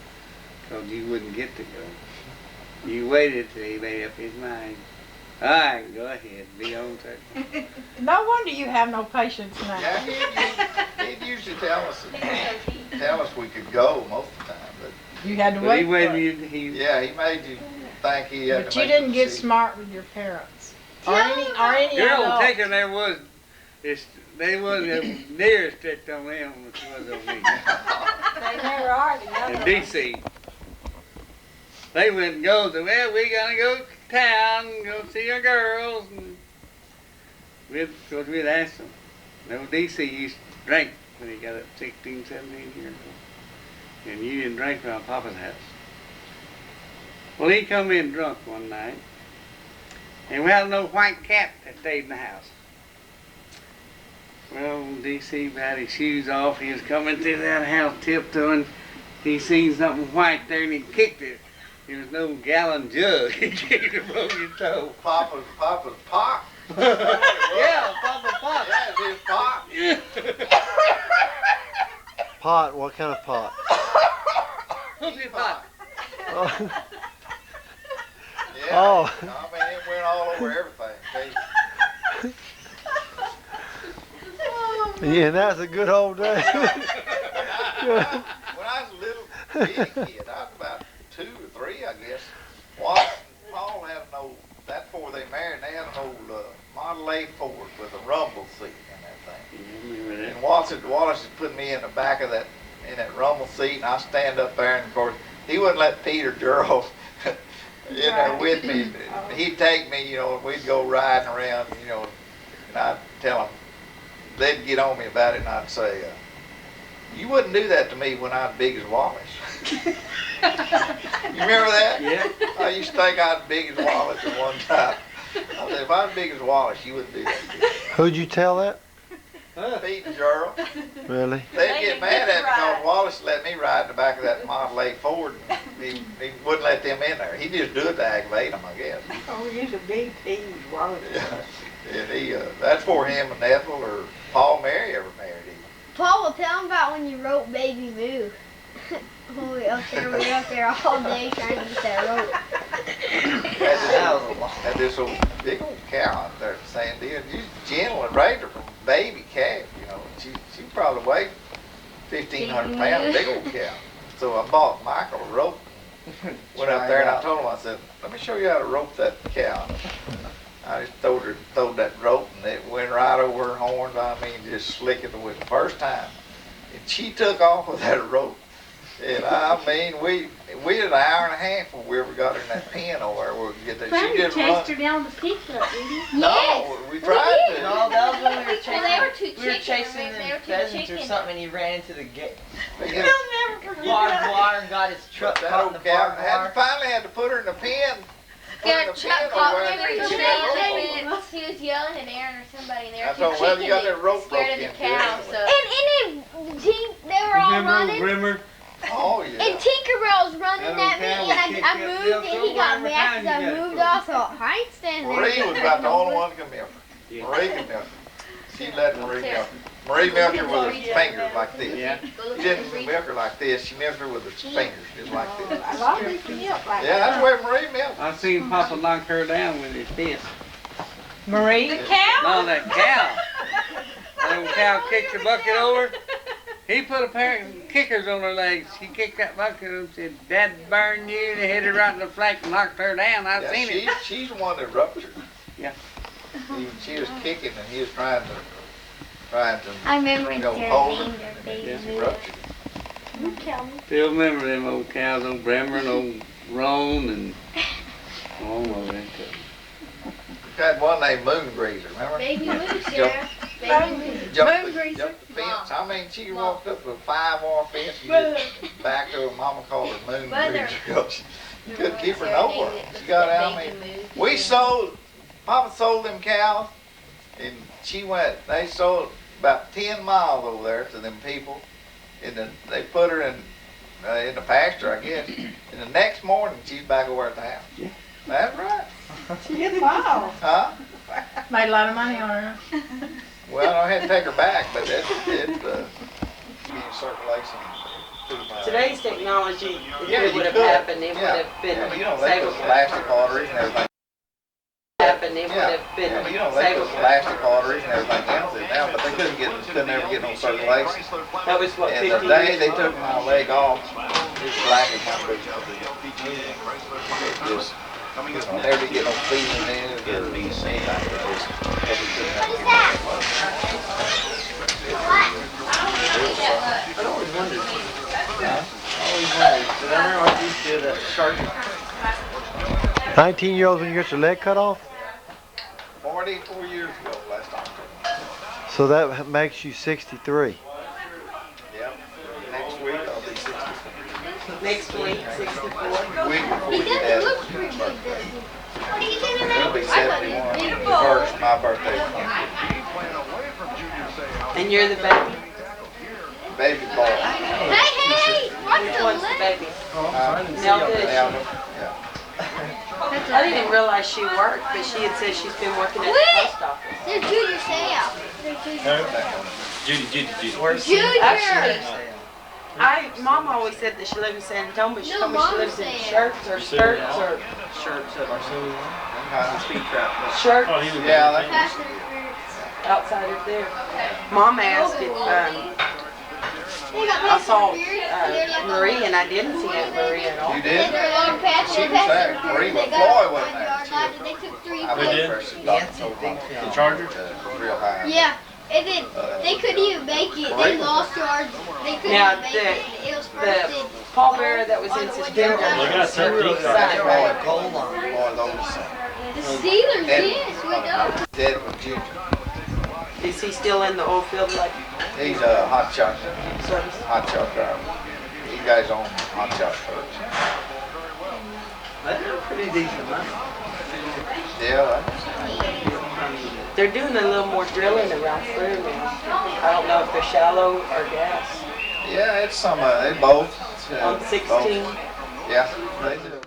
S1: because you wouldn't get to go. You waited till he made up his mind. All right, go ahead, be on turkey.
S12: No wonder you have no patience now.
S7: Yeah, he'd usually tell us we could go most of the time, but
S12: You had to
S1: But
S12: wait
S1: he
S12: for
S1: waited,
S12: it.
S1: he
S7: yeah, he made you think he had
S12: But
S7: to
S12: you
S7: make
S12: didn't
S7: the
S12: get
S7: decision.
S12: smart with your parents. Or any
S1: Girl
S12: adult.
S1: taking there was, they wasn't near as strict on them as it was on me.
S3: They never are the young
S1: In
S3: ones.
S1: D.C. They went and go, said, well, we gotta go to town, go see our girls. And because we'd asked them. No, D.C. used to drink when he got up 16, 17 years old. And you didn't drink around Papa's house. Well, he come in drunk one night. And we had no white cat that stayed in the house. Well, D.C. had his shoes off. He was coming through that house tiptoeing. He seen something white there and he kicked it. It was no gallon jug. He kicked it, broke his toe.
S7: Papa's pot.
S1: Yeah, Papa pot.
S7: Yeah, it's his pot.
S2: Pot? What kind of pot?
S1: Who's his pot?
S2: Oh.
S7: Yeah.
S2: Oh.
S7: I mean, it went all over everything.
S2: Yeah, that's a good old day.
S7: When I was a little bitty kid, I was about 2 or 3, I guess. Wallace and Paul had an old, that before they married, they had an old Model A Ford with a rumble seat in that thing. And Wallace had put me in the back of that, in that rumble seat, and I stand up there, and of course, he wouldn't let Peter Gerald in there with me. He'd take me, you know, and we'd go riding around, you know, and I'd tell him, they'd get on me about it, and I'd say, you wouldn't do that to me when I was big as Wallace. You remember that?
S1: Yeah.
S7: I used to think I was big as Wallace at one time. I said, if I was big as Wallace, you wouldn't do that to me.
S2: Who'd you tell that?
S7: Pete and Gerald.
S2: Really?
S7: They'd get mad at me because Wallace let me ride in the back of that Model A Ford, and he wouldn't let them in there. He just do it to aggravate them, I guess.
S3: Oh, he's a big tease, Wallace.
S7: Yeah. And he, that's before him and Ethel or Paul Mary ever married him.
S6: Paul, will tell him about when you wrote Baby Moo. We were up there all day trying to get that rope.
S7: Had this old big old cow out there saying, she's gentle and raised her from baby calf, you know. She probably weighed 1,500 pounds, big old cow. So I bought Michael a rope. Went up there and I told him, I said, let me show you how to rope that cow. I just throwed that rope and it went right over her horns. I mean, just slick it with the first time. And she took off with that rope. And I mean, we did an hour and a half before we ever got her in that pen over there where we could get that.
S4: Trying
S7: She
S4: to
S7: just
S4: chase
S7: run.
S4: her down the pickup, did you?
S7: No, we tried to.
S9: No, that was when we were chasing.
S6: Well, they were two
S9: we were
S6: chickens,
S9: chasing
S6: remember? They
S9: them
S6: were two
S9: pheasants or
S6: chickens.
S9: something, and he ran into the gate.
S7: They got-
S12: I'll never forget
S9: Barbed
S12: that.
S9: wire and got his truck
S7: that
S9: caught in
S7: old
S9: the
S7: cow.
S9: barbed wire.
S7: Finally had to put her in the pen. Put her in
S6: Yeah,
S7: the
S6: Chuck
S7: pen
S6: called
S7: over
S6: me
S7: there.
S6: every
S7: She
S6: day.
S7: got rope.
S6: He was yelling at Aaron or somebody, and they
S7: I
S6: were
S7: told
S6: two
S7: him, well, you got
S6: chickens
S7: that rope
S6: scared of
S7: broke
S6: the
S7: in,
S6: cow.
S7: good.
S6: So. They were all
S1: Remember
S6: running.
S1: Grimmer?
S7: Oh, yeah.
S6: And Tinkerbell was running
S1: That
S6: at me,
S1: old cow
S6: and
S1: kicked
S6: I
S1: that
S6: moved,
S1: bill
S6: and he
S1: so
S6: got
S1: every
S6: mad
S1: time
S6: because I
S1: you got
S6: moved
S1: it.
S6: off, so I ain't standing there.
S7: Marie was about the only one could milk her.
S1: Yeah.
S7: Marie could milk her. She let Marie milk her. Marie milked her with her fingers like this.
S1: Yeah.
S7: She didn't milk her like this. She milked her with her fingers, just like this.
S3: A lot of people milk like
S7: Yeah, that's where Marie milked.
S1: I seen Papa knock her down with his fist.
S12: Marie?
S1: No, that cow. That old cow kicked the bucket over. He put a pair of kickers on her legs. She kicked that bucket and said, "Dad burn you," and hit her right in the flank and knocked her down. I seen it.
S7: She's the one that ruptured.
S1: Yeah.
S7: She was kicking and he was trying to
S6: I remember when
S7: hold
S6: Sarah
S7: her.
S6: named her baby
S1: Yeah.
S7: She
S6: Moo.
S7: ruptured.
S1: Still remember them old cows, old Bremer and old Roan and all of that.
S7: Had one named Moon Greaser, remember?
S6: Baby Moo, Sarah. Baby Moo.
S7: Jumped the fence. I mean, she walked up to a 5-wire fence. You just back to her. Mama called her Moon Greaser because she couldn't keep her nowhere. She got out. I mean, we sold. Papa sold them cows And she went, they sold about 10 miles over there to them people. And then they put her in the pasture, I guess. And the next morning, she's back over at the house.
S8: Yeah.
S7: That's right.
S12: Wow.
S7: Huh?
S12: Made a lot of money on her.
S7: Well, I had to take her back, but it being circulation.
S9: Today's technology, if
S7: Yeah,
S9: it
S7: you
S9: would have
S7: could.
S9: happened, it
S7: Yeah.
S9: would have been
S7: Yeah, you know, they put
S9: savable.
S7: plastic arteries and everything.
S9: Happened, it would
S7: Yeah,
S9: have been
S7: yeah, you know, they put
S9: savable.
S7: plastic arteries and everything else in now, but they couldn't ever get no circulation.
S9: That was what,
S7: And
S9: 50
S7: the day
S9: years
S7: they
S9: ago?
S7: took my leg off, it was black as my boot. It just, you know, never did get no feeling in it or anything. It just,
S11: What is that?
S8: I always wondered. Did I remember I used to do that shark?
S2: 19-year-olds when you get your leg cut off?
S7: 44 years ago last October.
S2: So that makes you 63.
S7: Yep. Next week I'll be 64.
S9: Next week, 64.
S7: Week before
S11: He
S7: your
S11: doesn't
S7: dad.
S11: look pretty good, does he? What are you doing
S7: It'll
S11: now?
S7: be 71. The first, my birthday.
S9: And you're the baby?
S7: Baby boy.
S11: Hey, hey, what's
S9: Which
S11: the
S9: one's the
S11: lip?
S9: baby?
S7: Now,
S9: Nelda.
S7: yeah.
S9: I didn't realize she worked, but she had said she's been working at the post office.
S11: There's Junior Sam.
S8: Judy.
S9: Actually, Mom always said that she lived in San Antonio, but she
S11: No,
S9: told me she
S11: Mom
S9: lives in
S11: said-
S9: shirts or skirts or
S8: Shirts at Arsenio. Speed trap.
S9: shirts
S8: Oh, he was
S7: Yeah, that-
S11: Pastor.
S9: outside of there. Mom asked if
S11: They got
S9: I saw
S11: Pastor
S9: Marie, and I didn't see Aunt Marie at all.
S7: You
S11: They
S7: did?
S11: had their long patch
S7: She
S11: and
S7: was
S11: Pastor
S7: there. Marie
S11: They
S7: with
S11: got
S7: Floyd
S11: up
S7: wasn't
S11: 1
S7: there.
S11: yard
S7: She
S11: line
S7: was-
S11: and they took 3
S7: I
S11: plays.
S7: believe her. She got so
S8: The Chargers?
S7: real high.
S11: Yeah, and then they couldn't even make it. They lost yards. They couldn't
S9: Now,
S11: even make it. It was first
S9: The
S11: and
S9: pallbearer that was in suspended.
S8: They got a tough defense.
S7: Boy, those.
S11: the Steelers, yes, we know.
S7: Dead with Junior.
S9: Is he still in the oil field like
S7: He's a hot shot
S9: service?
S7: driver. He got his own hot shot trucks.
S8: That's pretty decent money.
S7: Yeah,
S9: They're doing a little more drilling around through now. I don't know if they're shallow or gas.
S7: yeah, it's some, they both.
S9: On 16.
S7: Yeah, they do.